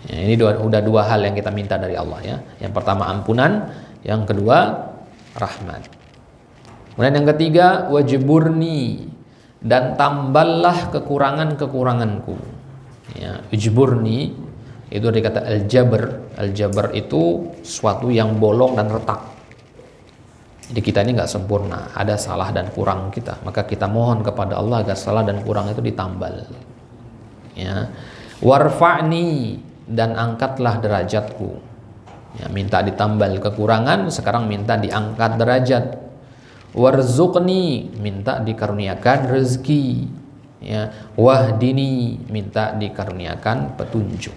Ya, ini udah dua hal yang kita minta dari Allah, ya. Yang pertama ampunan, yang kedua rahmat. Kemudian yang ketiga wajburni, dan tamballah kekurangan-kekuranganku. Ya, ujburni itu dikata al-jabr. Al-jabr itu suatu yang bolong dan retak. Jadi kita ini nggak sempurna, ada salah dan kurang kita. Maka kita mohon kepada Allah agar salah dan kurang itu ditambal. Ya, warfa'ni, dan angkatlah derajatku. Ya, minta ditambal kekurangan, sekarang minta diangkat derajat. Warzuqni, minta dikaruniakan rezeki. Ya, wahdini, minta dikaruniakan petunjuk.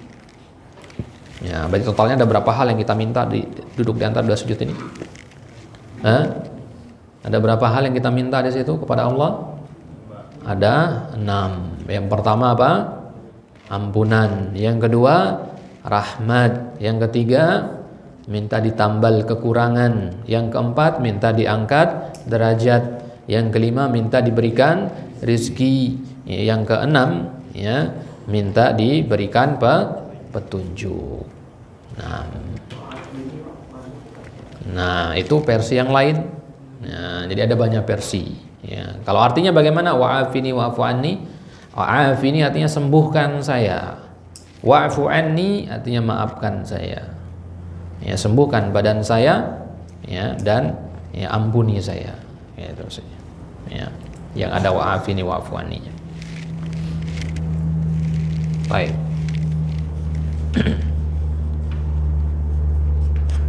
Ya, berarti totalnya ada berapa hal yang kita minta duduk di antara dua sujud ini? Ada berapa hal yang kita minta di situ kepada Allah? Ada 6. Yang pertama apa? Ampunan. Yang kedua rahmat. Yang ketiga minta ditambal kekurangan. Yang keempat minta diangkat derajat. Yang kelima minta diberikan rezeki. Yang keenam, ya, minta diberikan petunjuk. Nah, itu versi yang lain. Nah, jadi ada banyak versi. Ya. Kalau artinya bagaimana? Wa'afini wa'fu anni. Wa'afini artinya sembuhkan saya. Wa'fu anni artinya maafkan saya. Ya, sembuhkan badan saya, ya, dan ya, ampuni saya. Ya, itu sih. Ya, yang ada wa'afini wa'fu anni. Baik.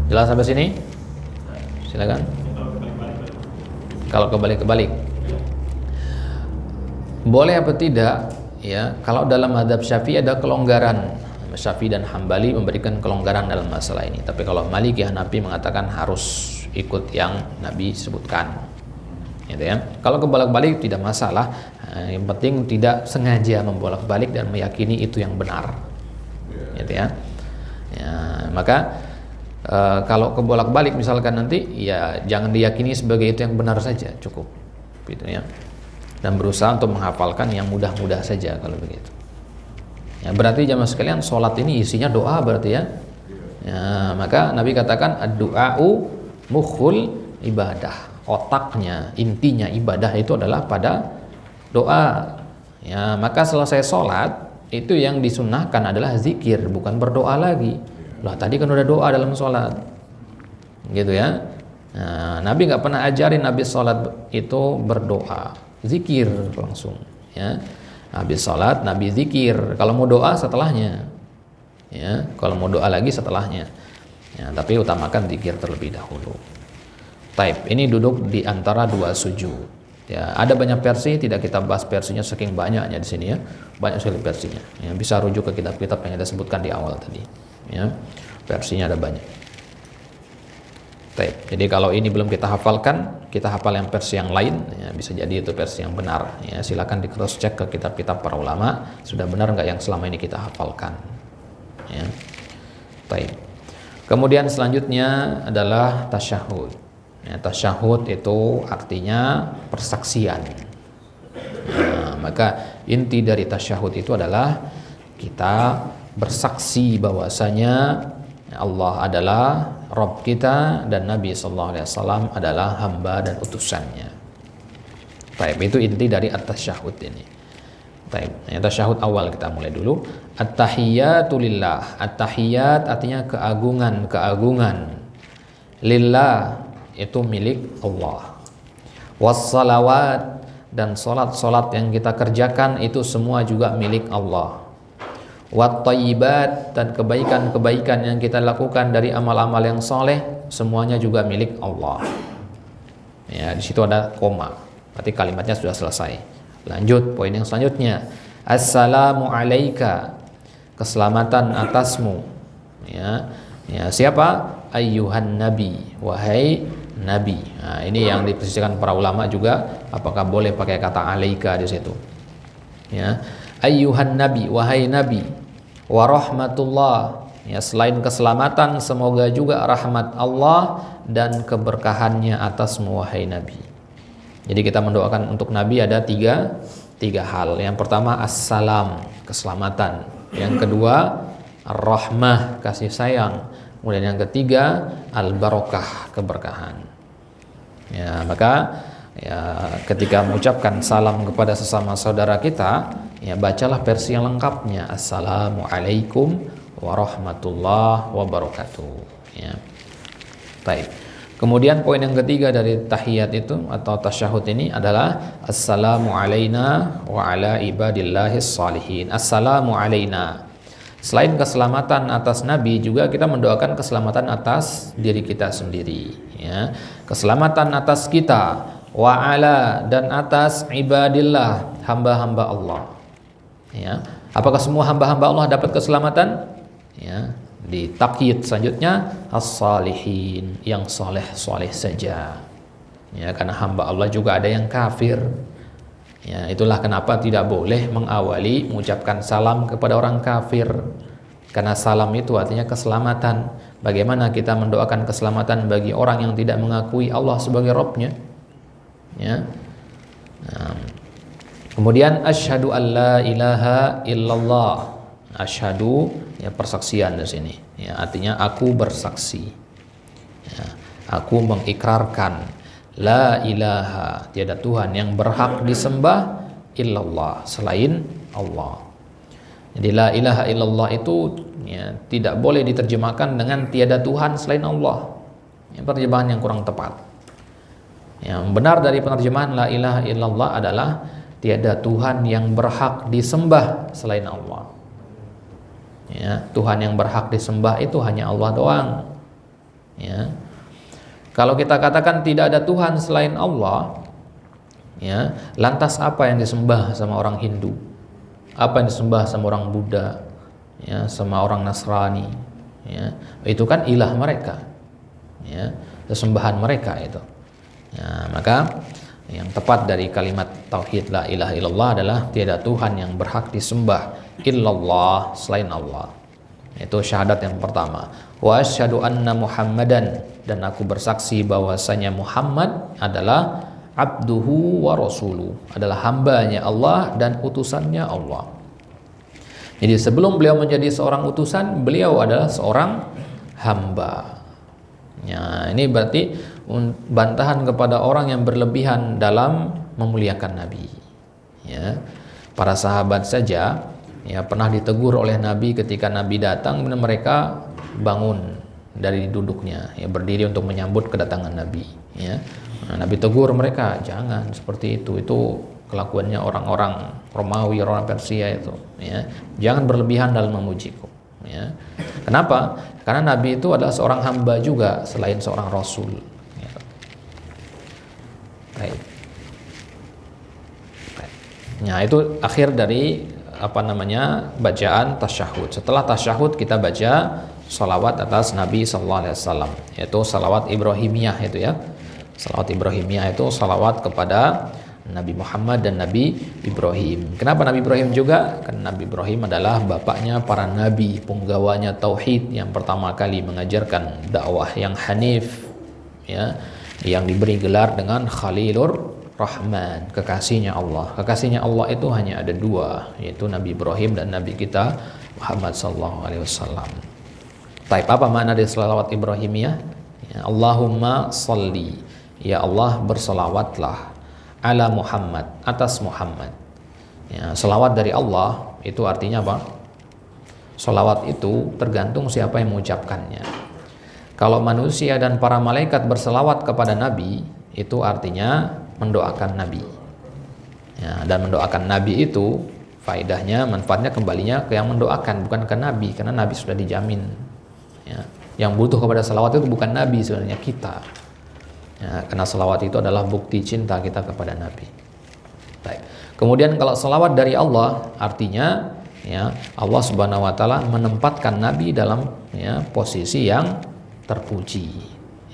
Jelas sampai sini? Silakan. Kalau kebalik-kebalik, boleh apa tidak? Ya, kalau dalam mazhab Syafi'i ada kelonggaran. Syafi'i dan Hambali memberikan kelonggaran dalam masalah ini. Tapi kalau Maliki Hanafi mengatakan harus ikut yang Nabi sebutkan. Gitu ya. Kalau kebolak-balik tidak masalah. Yang penting tidak sengaja membolak-balik dan meyakini itu yang benar. Gitu ya. Ya, maka kalau kebolak-balik misalkan nanti, ya jangan diyakini sebagai itu yang benar saja, cukup, gitu ya. Dan berusaha untuk menghafalkan yang mudah-mudah saja kalau begitu. Ya, berarti jamaah sekalian, sholat ini isinya doa berarti ya. Ya, maka Nabi katakan ad-du'a'u mukhul ibadah. Otaknya, intinya ibadah itu adalah pada doa. Ya, maka selesai sholat itu yang disunnahkan adalah zikir, bukan berdoa lagi. Lah tadi kan udah doa dalam sholat, gitu ya. Nah, Nabi nggak pernah ajarin Nabi sholat itu berdoa, zikir langsung. Ya, habis sholat Nabi zikir. Kalau mau doa setelahnya, ya. Kalau mau doa lagi setelahnya. Ya, tapi utamakan zikir terlebih dahulu. Taib. Ini duduk di antara dua sujud. Ya, ada banyak versi, tidak kita bahas versinya saking banyaknya di sini ya. Banyak sekali versinya. Ya, bisa rujuk ke kitab-kitab yang kita sebutkan di awal tadi. Ya, versinya ada banyak. Baik. Jadi kalau ini belum kita hafalkan, kita hafal yang versi yang lain, ya, bisa jadi itu versi yang benar. Ya, silakan di cross check ke kitab-kitab para ulama, sudah benar nggak yang selama ini kita hafalkan. Ya. Baik. Kemudian selanjutnya adalah tasyahud. Ya, tasyahud itu artinya persaksian. Nah, maka inti dari tasyahud itu adalah kita bersaksi bahwasanya Allah adalah Rabb kita dan Nabi SAW adalah hamba dan utusannya. Baik, itu inti dari at-tasyahud ini. Baik, tasyahud awal kita mulai dulu. At-tahiyyatu lillah. At-tahiyyat artinya keagungan. Lillah itu milik Allah. Was-salawat, dan solat yang kita kerjakan itu semua juga milik Allah. Wat-thayyibat, dan kebaikan-kebaikan yang kita lakukan dari amal-amal yang soleh semuanya juga milik Allah. Ya, di situ ada koma, berarti kalimatnya sudah selesai. Lanjut poin yang selanjutnya. Assalamu alaika, keselamatan atasmu. Ya, siapa? Ayyuhan nabi, wahai nabi. Nah, ini yang diperselisihkan para ulama juga, apakah boleh pakai kata alaika di situ. Ya, ayyuhan nabi, wahai nabi, wa rahmatullah. Ya, selain keselamatan, semoga juga rahmat Allah dan keberkahannya atasmu wahai nabi. Jadi kita mendoakan untuk nabi ada tiga hal. Yang pertama assalam, keselamatan. Yang kedua ar-rahmah, kasih sayang. Kemudian yang ketiga al-barokah, keberkahan. Ya, maka ya, ketika mengucapkan salam kepada sesama saudara kita, ya bacalah versi yang lengkapnya. Assalamualaikum warahmatullahi wabarakatuh. Ya. Baik. Kemudian poin yang ketiga dari tahiyat itu atau tasyahud ini adalah assalamu alaina wa ala ibadillahis salihin. Assalamu alaina. Selain keselamatan atas Nabi, juga kita mendoakan keselamatan atas diri kita sendiri. Ya. Keselamatan atas kita, wa ala, dan atas ibadillah, hamba-hamba Allah. Ya. Apakah semua hamba-hamba Allah dapat keselamatan? Ya. Di takyid selanjutnya as-salihin, yang soleh-soleh saja. Ya, karena hamba Allah juga ada yang kafir. Ya, itulah kenapa tidak boleh mengawali mengucapkan salam kepada orang kafir. Karena salam itu artinya keselamatan. Bagaimana kita mendoakan keselamatan bagi orang yang tidak mengakui Allah sebagai Rabb-nya? Ya. Nah, kemudian asyhadu alla ilaha illallah. Asyhadu, ya persaksian di sini. Ya, artinya aku bersaksi. Ya, aku mengikrarkan la ilaha, tiada Tuhan yang berhak disembah illallah, selain Allah. Jadi la ilaha illallah itu ya, tidak boleh diterjemahkan dengan tiada Tuhan selain Allah. Ya, terjemahan yang kurang tepat. Yang benar dari penerjemahan la ilaha illallah adalah tiada Tuhan yang berhak disembah selain Allah. Ya, Tuhan yang berhak disembah itu hanya Allah doang. Ya. Kalau kita katakan tidak ada Tuhan selain Allah, ya, lantas apa yang disembah sama orang Hindu? Apa yang disembah sama orang Buddha? Ya, sama orang Nasrani? Ya, itu kan ilah mereka. Ya, sesembahan mereka itu. Ya, maka yang tepat dari kalimat tauhid la ilaha illallah adalah tiada Tuhan yang berhak disembah illallah, selain Allah. Itu syahadat yang pertama. Wa asyhadu anna Muhammadan, dan aku bersaksi bahwasanya Muhammad adalah abduhu wa rasuluh, adalah hambanya Allah dan utusannya Allah. Jadi sebelum beliau menjadi seorang utusan, beliau adalah seorang hamba. Ya, ini berarti bantahan kepada orang yang berlebihan dalam memuliakan Nabi. Ya, para sahabat saja ya pernah ditegur oleh Nabi ketika Nabi datang, mereka bangun dari duduknya, ya berdiri untuk menyambut kedatangan Nabi. Ya, nah, Nabi tegur mereka, jangan seperti itu kelakuannya orang-orang Romawi, orang Persia itu. Ya, jangan berlebihan dalam memujiku. Ya, kenapa? Karena Nabi itu adalah seorang hamba juga selain seorang Rasul. Ya. Baik. Nah, itu akhir dari bacaan tasyahud. Setelah tasyahud kita baca salawat atas Nabi sallallahu alaihi wasallam, yaitu salawat Ibrahimiyah itu ya. Salawat Ibrahimiyah itu salawat kepada Nabi Muhammad dan Nabi Ibrahim. Kenapa Nabi Ibrahim juga? Karena Nabi Ibrahim adalah bapaknya para nabi, penggawanya tauhid yang pertama kali mengajarkan dakwah yang hanif ya, yang diberi gelar dengan Khalilur Rahman, kekasihnya Allah. Kekasihnya Allah itu hanya ada dua, yaitu Nabi Ibrahim dan Nabi kita Muhammad sallallahu alaihi wasallam. Taib, apa makna dari salawat Ibrahimiyah? Ya, Allahumma salli, ya Allah berselawatlah ala Muhammad, atas Muhammad. Ya, selawat dari Allah itu artinya apa? Selawat itu tergantung siapa yang mengucapkannya. Kalau manusia dan para malaikat berselawat kepada Nabi, itu artinya mendoakan Nabi. Ya, dan mendoakan Nabi itu faedahnya, manfaatnya kembalinya ke yang mendoakan, bukan ke Nabi, karena Nabi sudah dijamin. Ya, yang butuh kepada selawat itu bukan Nabi, sebenarnya kita. Ya, karena selawat itu adalah bukti cinta kita kepada Nabi. Baik. Kemudian kalau selawat dari Allah, artinya ya Allah Subhanahu Wa Taala menempatkan Nabi dalam ya, posisi yang terpuji.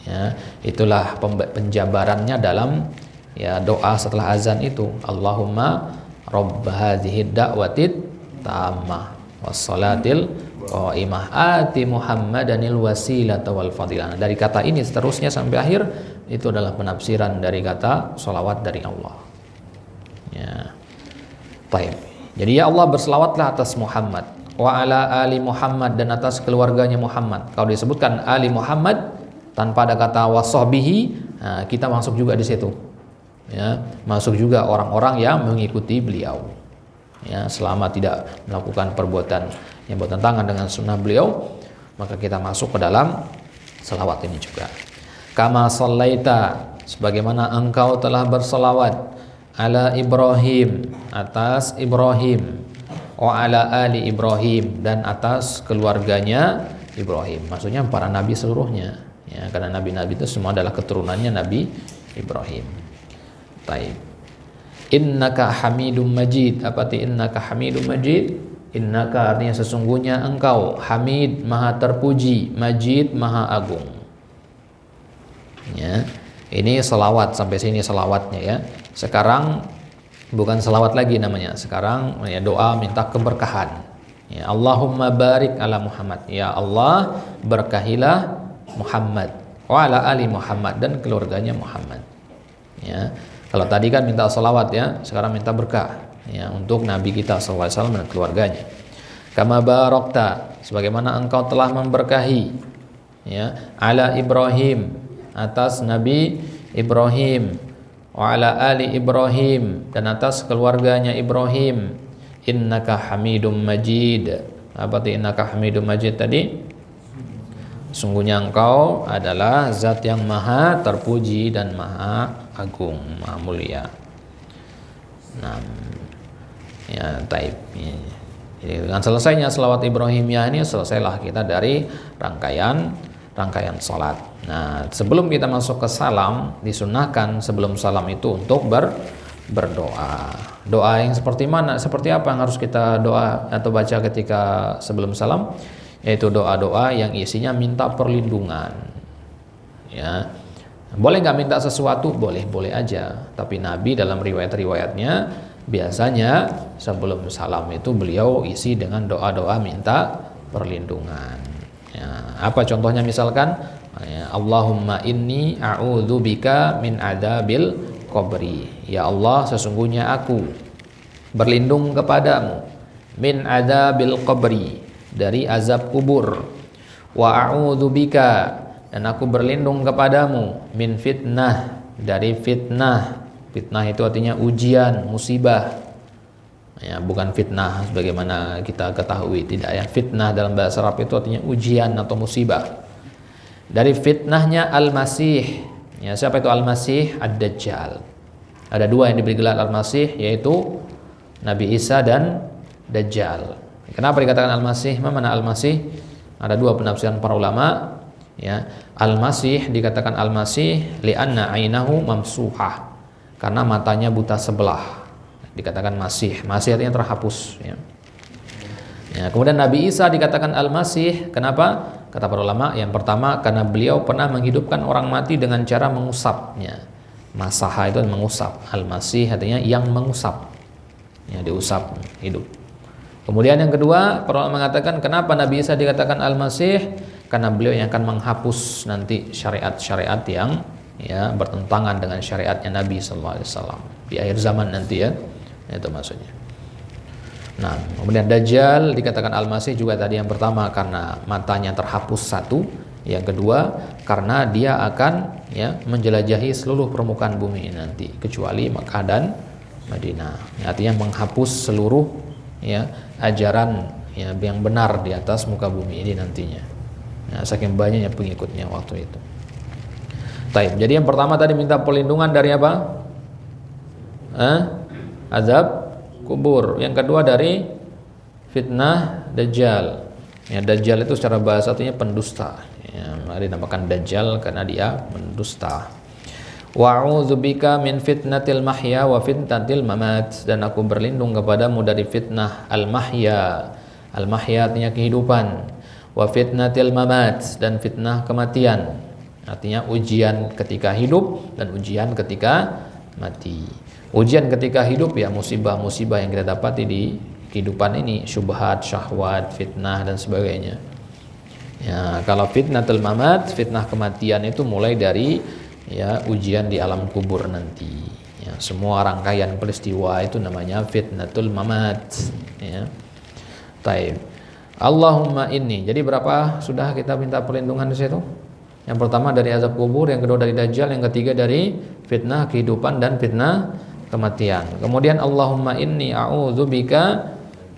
Ya, itulah penjabarannya dalam ya doa setelah azan itu. Allahumma rabb hadhihi da'watid tammah wassalatil qaimah ati Muhammadanil wasilata wal fadilah. Dari kata ini seterusnya sampai akhir itu adalah penafsiran dari kata salawat dari Allah. Ya. Baik. Jadi ya Allah berselawatlah atas Muhammad wa ala ali Muhammad, dan atas keluarganya Muhammad. Kalau disebutkan ali Muhammad tanpa ada kata wasahbihi, nah, kita masuk juga di situ. Ya, masuk juga orang-orang yang mengikuti beliau. Ya, selama tidak melakukan perbuatan yang bertentangan dengan sunnah beliau, maka kita masuk ke dalam selawat ini juga. Kama sallaita, sebagaimana engkau telah berselawat ala Ibrahim, atas Ibrahim, wa ala ali Ibrahim, dan atas keluarganya Ibrahim. Maksudnya para nabi seluruhnya. Ya, karena nabi-nabi itu semua adalah keturunannya Nabi Ibrahim. Taib. Innaka Hamidum Majid. Apa arti innaka Hamidum Majid? Innaka artinya sesungguhnya engkau Hamid, maha terpuji, Majid, maha agung. Ya, ini selawat, sampai sini selawatnya ya. Sekarang bukan selawat lagi namanya. Sekarang ya doa minta keberkahan. Ya, Allahumma barik ala Muhammad. Ya Allah berkahilah Muhammad wa ala ali Muhammad, dan keluarganya Muhammad. Ya, kalau tadi kan minta selawat ya, sekarang minta berkah ya untuk Nabi kita sallallahu alaihi wasallam dan keluarganya. Kama barakta, sebagaimana engkau telah memberkahi ya ala Ibrahim, atas Nabi Ibrahim, wa ala ali Ibrahim, dan atas keluarganya Ibrahim. Innaka Hamidum Majid. Apa arti innaka Hamidum Majid tadi? Sungguhnya engkau adalah zat yang maha terpuji dan maha agung, maha mulia. Nah, ya taib. Jadi dengan selesainya selawat Ibrahimiyah ini, selesailah kita dari rangkaian salat. Nah, sebelum kita masuk ke salam, disunahkan sebelum salam itu untuk berdoa. Doa yang seperti mana? Seperti apa yang harus kita doa atau baca ketika sebelum salam? Yaitu doa-doa yang isinya minta perlindungan. Ya, boleh nggak minta sesuatu? Boleh aja. Tapi Nabi dalam riwayat-riwayatnya biasanya sebelum salam itu beliau isi dengan doa-doa minta perlindungan. Ya, apa contohnya misalkan? Ya, Allahumma inni a'udzubika min adabil qabri. Ya Allah, sesungguhnya aku berlindung kepadamu min adabil qabri, dari azab kubur. Wa a'udzubika, dan aku berlindung kepadamu min fitnah, dari fitnah. Fitnah itu artinya ujian, musibah. Ya, bukan fitnah sebagaimana kita ketahui, tidak ya. Fitnah dalam bahasa Arab itu artinya ujian atau musibah. Dari fitnahnya Al-Masih. Ya, siapa itu Al-Masih? Ad-Dajjal. Ada dua yang diberi gelar Al-Masih, yaitu Nabi Isa dan Dajjal. Kenapa dikatakan Al-Masih? Mana Al-Masih? Ada dua penafsiran para ulama. Ya, Al-Masih dikatakan Al-Masih li'anna ainahu mamsuhah, karena matanya buta sebelah. Dikatakan Masih. Masih artinya terhapus. Ya. Ya, kemudian Nabi Isa dikatakan Al-Masih. Kenapa? Kata para ulama, yang pertama karena beliau pernah menghidupkan orang mati dengan cara mengusapnya. Masaha itu mengusap. Al-Masih artinya yang mengusap. Ya, diusap hidup. Kemudian yang kedua, para ulama mengatakan kenapa Nabi Isa dikatakan Al-Masih? Karena beliau yang akan menghapus nanti syariat-syariat yang ya bertentangan dengan syariatnya Nabi sallallahu alaihi wasallam di akhir zaman nanti ya. Itu maksudnya. Nah, kemudian Dajjal dikatakan Al-Masih juga tadi yang pertama karena matanya terhapus satu, yang kedua karena dia akan ya menjelajahi seluruh permukaan bumi nanti kecuali Makkah dan Madinah. Ya, artinya menghapus seluruh ya ajaran ya yang benar di atas muka bumi ini nantinya. Ya, saking banyaknya pengikutnya waktu itu. Taib. Jadi yang pertama tadi minta perlindungan dari apa? Azab kubur. Yang kedua dari fitnah Dajjal. Ya, Dajjal itu secara bahasa artinya pendusta. Ya, dinamakan Dajjal karena dia pendusta. Wa'udzubika min fitnatil mahya wa fitnatil mamat. Dan aku berlindung kepadamu dari fitnah al-mahya. Al-mahya artinya kehidupan. Wa fitnatil mamat, dan fitnah kematian. Artinya ujian ketika hidup dan ujian ketika mati. Ujian ketika hidup ya musibah-musibah yang kita dapati di kehidupan ini, syubhat, syahwat, fitnah dan sebagainya. Ya, kalau fitnatul mamat, fitnah kematian itu mulai dari ya ujian di alam kubur nanti. Ya, semua rangkaian peristiwa itu namanya fitnatul mamat. Ya. Taib. Allahumma inni. Jadi berapa sudah kita minta perlindungan di situ? Yang pertama dari azab kubur, yang kedua dari Dajjal, yang ketiga dari fitnah kehidupan dan fitnah kematian. Kemudian Allahumma inni a'udzubika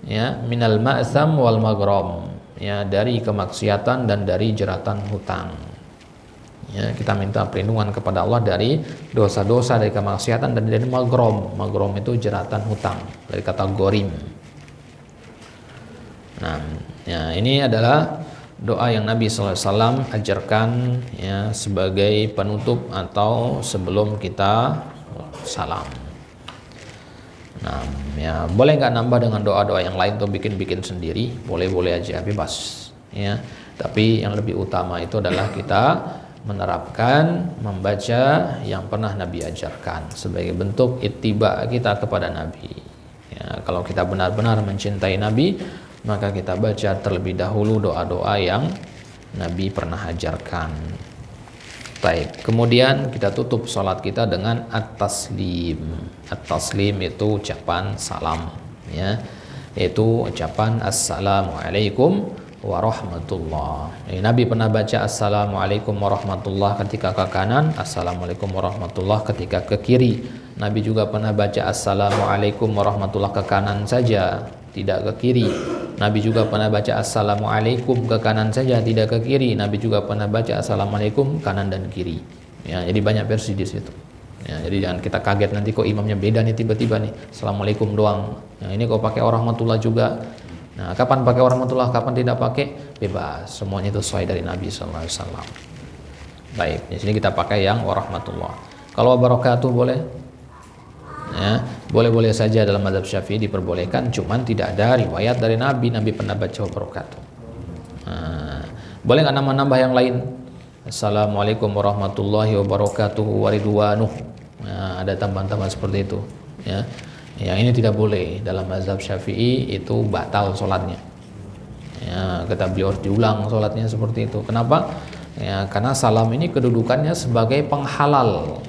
ya minal ma'sam wal maghram. Ya, dari kemaksiatan dan dari jeratan hutang. Ya, kita minta perlindungan kepada Allah dari dosa-dosa, dari kemaksiatan dan dari maghram. Maghram itu jeratan hutang, dari kata gorim. Nah, ya, ini adalah doa yang Nabi SAW ajarkan ya sebagai penutup atau sebelum kita salam. Nah, ya boleh nggak nambah dengan doa-doa yang lain atau bikin-bikin sendiri? Boleh-boleh aja, bebas. Ya, tapi yang lebih utama itu adalah kita menerapkan, membaca yang pernah Nabi ajarkan sebagai bentuk ittiba kita kepada Nabi. Ya, kalau kita benar-benar mencintai Nabi, maka kita baca terlebih dahulu doa-doa yang Nabi pernah ajarkan. Baik, kemudian kita tutup sholat kita dengan at-taslim. At-taslim itu ucapan salam, ya, yaitu ucapan assalamualaikum warahmatullah. Nabi pernah baca assalamualaikum warahmatullah ketika ke kanan, assalamualaikum warahmatullah ketika ke kiri. Nabi juga pernah baca assalamualaikum warahmatullah ke kanan saja, tidak ke kiri. Nabi juga pernah baca assalamualaikum ke kanan saja, tidak ke kiri. Nabi juga pernah baca assalamualaikum kanan dan kiri. Ya, jadi banyak versi di situ. Ya, jadi jangan kita kaget nanti kok imamnya beda nih tiba-tiba nih assalamualaikum doang. Ya, ini kok pakai warahmatullah juga. Nah, kapan pakai warahmatullah, kapan tidak pakai, bebas. Semuanya itu sesuai dari Nabi SAW. Baik, di sini kita pakai yang warahmatullah. Kalau wabarakatuh boleh? Ya, boleh-boleh saja dalam mazhab Syafi'i diperbolehkan, cuman tidak ada riwayat dari Nabi pernah baca wabarakatuh. Nah, boleh nggak nambah-nambah yang lain? Assalamualaikum warahmatullahi wabarakatuh waridwanuh. Nah, ada tambahan-tambahan seperti itu. Ya, yang ini tidak boleh dalam mazhab Syafi'i, itu batal sholatnya. Ya, kata beliau harus diulang sholatnya seperti itu. Kenapa? Ya, karena salam ini kedudukannya sebagai penghalal.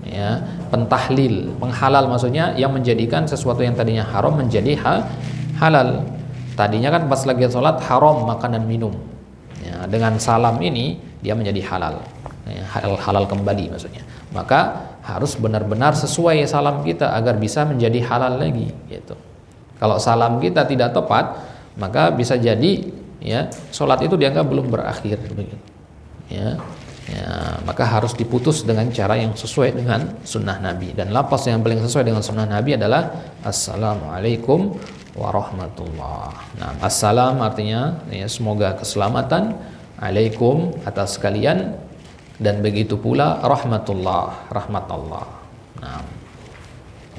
Ya, pentahlil. Penghalal maksudnya yang menjadikan sesuatu yang tadinya haram menjadi halal. Tadinya kan pas lagi sholat haram makan dan minum. Ya, dengan salam ini dia menjadi halal. Ya, halal kembali maksudnya. Maka harus benar-benar sesuai salam kita agar bisa menjadi halal lagi gitu. Kalau salam kita tidak tepat, maka bisa jadi ya sholat itu dianggap belum berakhir begitu. Ya. Ya, maka harus diputus dengan cara yang sesuai dengan sunnah Nabi. Dan lafaz yang paling sesuai dengan sunnah Nabi adalah assalamualaikum warahmatullah. Nah, assalam artinya ya, semoga keselamatan, alaikum atas kalian, dan begitu pula rahmatullah, rahmat Allah. Nah,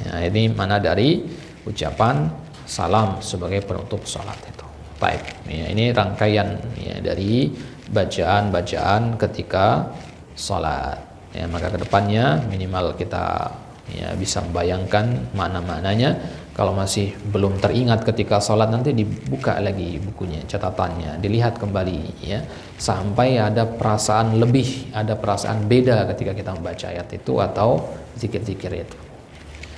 ya, ini mana dari ucapan salam sebagai penutup salat itu. Baik, ya, ini rangkaian ya, dari bacaan-bacaan ketika salat. Ya, maka kedepannya minimal kita ya bisa membayangkan makna-maknanya. Kalau masih belum teringat ketika sholat, nanti dibuka lagi bukunya, catatannya, dilihat kembali ya, sampai ada perasaan lebih, ada perasaan beda ketika kita membaca ayat itu atau zikir-zikir itu.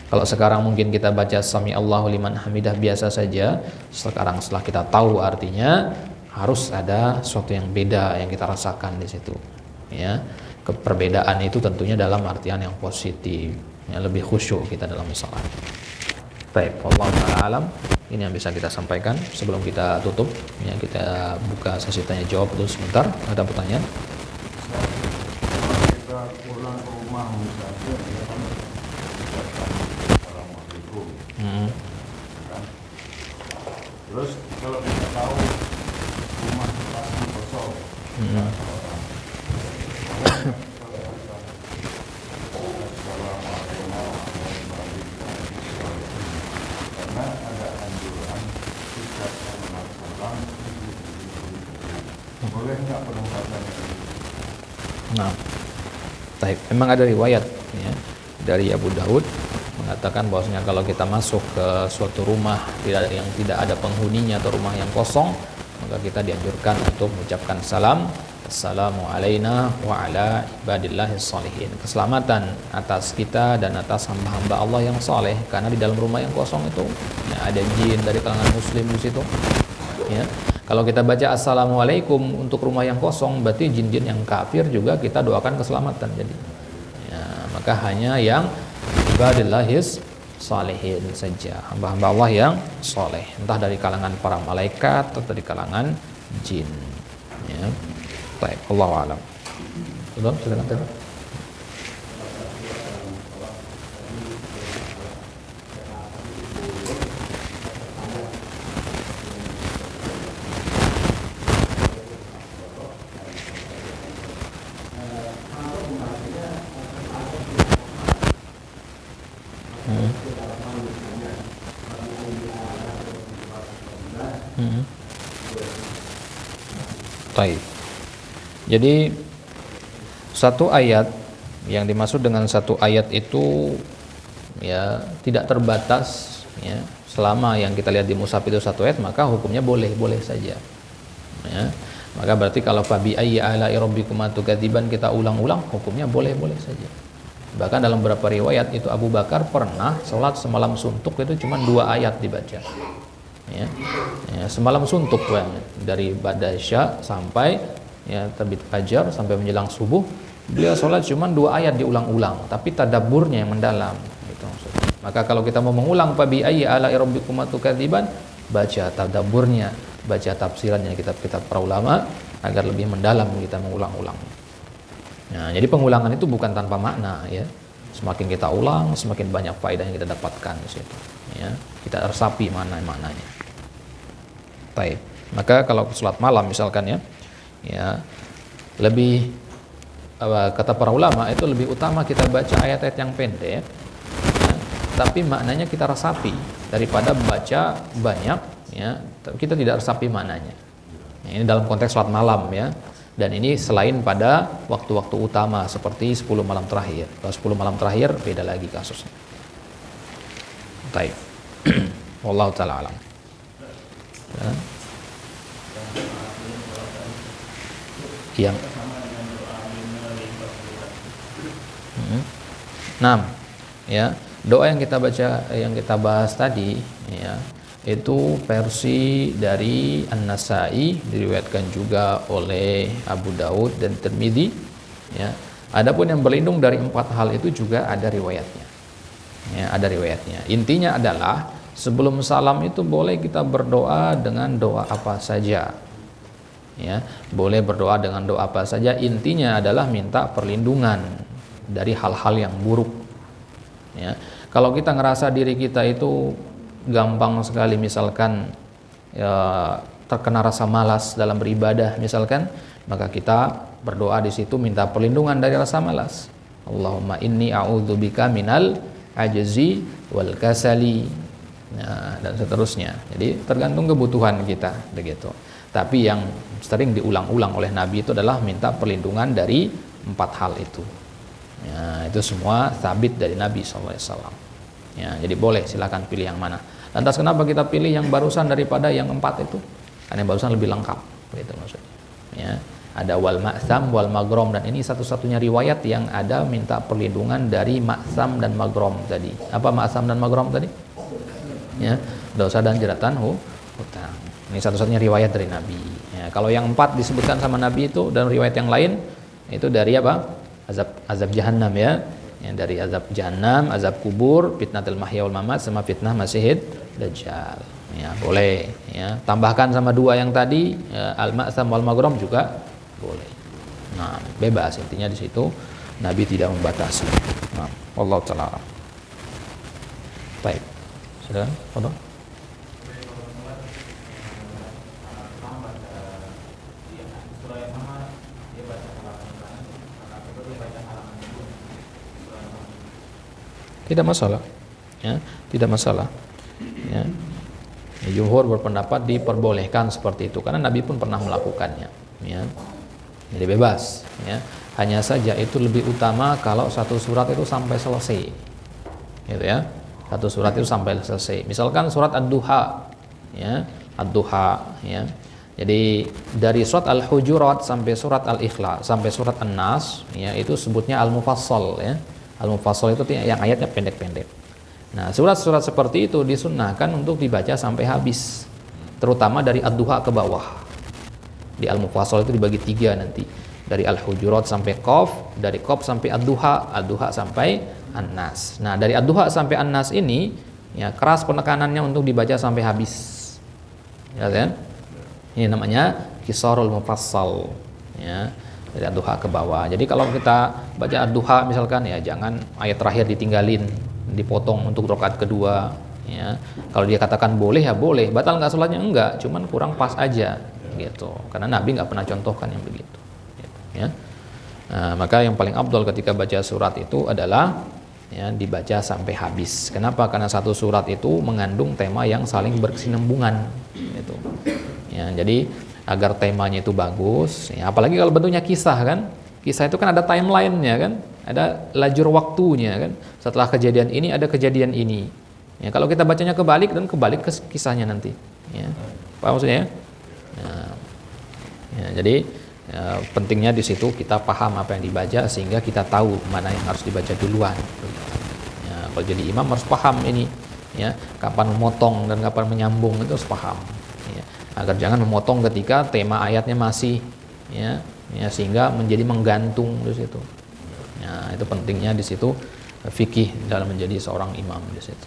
Kalau sekarang mungkin kita baca Sami Allahu liman hamidah biasa saja, sekarang setelah kita tahu artinya, harus ada sesuatu yang beda yang kita rasakan di situ ya. Perbedaan itu tentunya dalam artian yang positif ya, lebih khusyuk kita dalam salat. Baik, wallahu ta'ala alam. Ini yang bisa kita sampaikan sebelum kita tutup ya. Kita buka sesi tanya jawab dulu sebentar. Ada pertanyaan? Kita pulang ke rumah misalnya ya kan, Assalamualaikum kan? Terus kalau kita tahu rumah pasti kosong karena ada anjuran tidak salam, boleh nggak penempatan itu? Nah, baik. Memang ada riwayat ya, dari Abu Daud mengatakan bahwasanya kalau kita masuk ke suatu rumah yang tidak ada penghuninya atau rumah yang kosong, maka kita dianjurkan untuk mengucapkan salam, assalamu alaina wa ala ibadillahis sholihin. Keselamatan atas kita dan atas hamba-hamba Allah yang saleh, karena di dalam rumah yang kosong itu ya, ada jin dari kalangan muslim di situ. Ya. Kalau kita baca assalamualaikum untuk rumah yang kosong, berarti jin-jin yang kafir juga kita doakan keselamatan. Jadi, ya, maka hanya yang ibadillahis salihin saja, hamba-hamba Allah yang soleh, entah dari kalangan para malaikat atau dari kalangan jin. Ya, baik, Allahu a'lam. Sudah, silakan. Baik. Jadi satu ayat, yang dimaksud dengan satu ayat itu ya tidak terbatas ya, selama yang kita lihat di mushaf itu satu ayat, maka hukumnya boleh saja ya. Maka berarti kalau fabi ayyi ala'i rabbikuma tukadziban kita ulang-ulang, hukumnya boleh saja. Bahkan dalam beberapa riwayat itu Abu Bakar pernah sholat semalam suntuk itu cuma 2 ayat dibaca ya, semalam suntuk banget, dari ba'da isya sampai ya terbit fajar sampai menjelang subuh, beliau sholat cuma 2 ayat diulang-ulang, tapi tadabburnya yang mendalam gitu maksudnya. Maka kalau kita mau mengulang fabi ayyi ala'i rabbikuma tukadziban, baca tadabburnya, baca tafsirannya kitab-kitab para ulama agar lebih mendalam kita mengulang-ulang. Nah, jadi pengulangan itu bukan tanpa makna ya. Semakin kita ulang, semakin banyak faedah yang kita dapatkan di situ. Ya, kita resapi maknanya. Baik. Maka kalau sholat malam misalkan ya lebih kata para ulama itu lebih utama kita baca ayat-ayat yang pendek, ya, tapi maknanya kita resapi daripada baca banyak, ya, tapi kita tidak resapi maknanya. Ini dalam konteks sholat malam ya. Dan ini selain pada waktu-waktu utama seperti 10 malam terakhir. Kalau 10 malam terakhir beda lagi kasusnya. Baik. Wallahu ta'ala alam. Ya. Yang ya, doa yang kita baca, yang kita bahas tadi ya, itu versi dari An-Nasa'i, diriwayatkan juga oleh Abu Daud dan Tirmidzi ya. Adapun yang berlindung dari 4 hal itu juga ada riwayatnya. Ya, ada riwayatnya. Intinya adalah sebelum salam itu boleh kita berdoa dengan doa apa saja. Ya, boleh berdoa dengan doa apa saja. Intinya adalah minta perlindungan dari hal-hal yang buruk. Ya, kalau kita ngerasa diri kita itu gampang sekali misalkan ya, terkena rasa malas dalam beribadah misalkan, maka kita berdoa di situ minta perlindungan dari rasa malas. Allahumma inni a'udzubika minal ajzi wal kasali dan seterusnya. Jadi tergantung kebutuhan kita begitu. Tapi yang sering diulang-ulang oleh Nabi itu adalah minta perlindungan dari 4 hal itu. Ya, itu semua sabit dari Nabi SAW. Ya, jadi boleh silakan pilih yang mana. Lantas kenapa kita pilih yang barusan daripada yang 4 itu? Karena yang barusan lebih lengkap, gitu maksudnya. Ya, ada wal ma'sam wal magrom, dan ini satu-satunya riwayat yang ada minta perlindungan dari ma'sam dan magrom tadi. Apa ma'sam dan magrom tadi? Ya, dosa dan jeratan hutang. Ini satu-satunya riwayat dari Nabi. Ya, kalau yang 4 disebutkan sama Nabi itu dan riwayat yang lain itu dari apa? Azab Jahannam ya. Yang dari azab Jahannam, azab kubur, fitnatul mahya wal mamat, sama fitnah Masihid Dajjal. Ya, boleh ya. Tambahkan sama 2 yang tadi, ya, al-ma'sam wal magrom juga boleh. Nah, bebas intinya di situ. Nabi tidak membatasi. Nah, wallahu taala. Baik. Silakan, Fadhil. Tidak masalah, ya, tidak masalah. Ya. Jumhur berpendapat diperbolehkan seperti itu karena Nabi pun pernah melakukannya. Ya. Jadi bebas. Ya. Hanya saja itu lebih utama kalau satu surat itu sampai selesai, gitu ya. Satu surat itu sampai selesai. Misalkan surat Ad-Duha, ya, Ad-Duha, ya. Jadi dari surat Al-Hujurat sampai surat Al-Ikhlas sampai surat An-Nas, ya, itu sebutnya Al-Mufassal, ya. Al-Mufassal itu yang ayatnya pendek-pendek. Nah, surat-surat seperti itu disunnahkan untuk dibaca sampai habis, terutama dari Ad-Duha ke bawah. Di Al-Mufassal itu dibagi 3 nanti, dari Al-Hujurat sampai Qaf, dari Qaf sampai Ad-Duha, Ad-Duha sampai An-Nas. Nah, dari Ad-Duha sampai An-Nas ini, ya, keras penekanannya untuk dibaca sampai habis. Ya kan? Ini namanya Qisarul Mufassal, ya. Dari Ad-Duha ke bawah. Jadi kalau kita baca Ad-Duha misalkan, ya jangan ayat terakhir ditinggalin, dipotong untuk rakaat kedua, ya. Kalau dia katakan boleh, ya boleh. Batal nggak sholatnya? Enggak, cuman kurang pas aja gitu. Karena Nabi nggak pernah contohkan yang begitu gitu, ya. Nah, maka yang paling afdal ketika baca surat itu adalah, ya, dibaca sampai habis. Kenapa? Karena satu surat itu mengandung tema yang saling berkesinambungan gitu. Ya, jadi agar temanya itu bagus, ya, apalagi kalau bentuknya kisah kan, kisah itu kan ada timelinenya kan, ada lajur waktunya kan, setelah kejadian ini ada kejadian ini, ya, kalau kita bacanya kebalik dan kebalik ke kisahnya nanti, ya, paham maksudnya? Ya, jadi ya, pentingnya di situ kita paham apa yang dibaca sehingga kita tahu mana yang harus dibaca duluan. Ya, kalau jadi imam harus paham ini, ya, kapan memotong dan kapan menyambung itu harus paham. Ya, agar jangan memotong ketika tema ayatnya masih, ya, sehingga menjadi menggantung di situ. Ya, itu pentingnya di situ fikih dalam menjadi seorang imam di situ.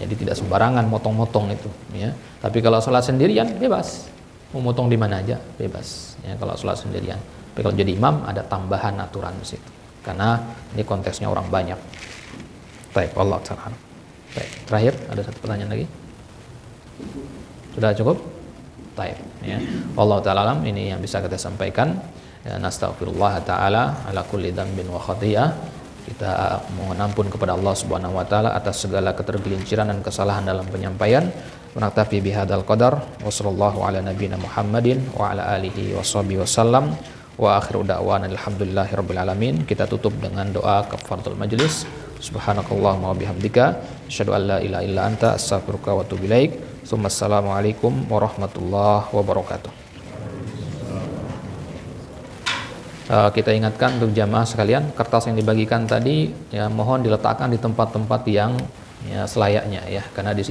Jadi tidak sembarangan motong-motong itu, ya. Tapi kalau sholat sendirian bebas, mau motong di mana aja bebas. Ya, kalau sholat sendirian. Tapi kalau jadi imam ada tambahan aturan di situ, karena ini konteksnya orang banyak. Baik, Allah Ta'ala. Baik, terakhir ada satu pertanyaan lagi. Sudah cukup? Baik, ya. Allah Ta'ala alam, ini yang bisa kita sampaikan. Ya, nastaghfirullah ta'ala ala kulli dzambin wa khatiyah. Kita mohon ampun kepada Allah Subhanahu wa taala atas segala ketergelinciran dan kesalahan dalam penyampaian. Wa naktafi bihadzal qadar wa sallallahu ala nabiyyina Muhammadin wa ala alihi washabihi wasallam wa akhiru da'wana alhamdulillahirabbil alamin. Kita tutup dengan doa kafaratul majlis. Subhanakallahumma wa bihamdika asyhadu an la ilaha illa anta astaghfiruka wa atubu ilaik. Assalamualaikum warahmatullahi wabarakatuh. Kita ingatkan untuk jamaah sekalian, kertas yang dibagikan tadi, ya, mohon diletakkan di tempat-tempat yang, ya, selayaknya, ya, karena di situ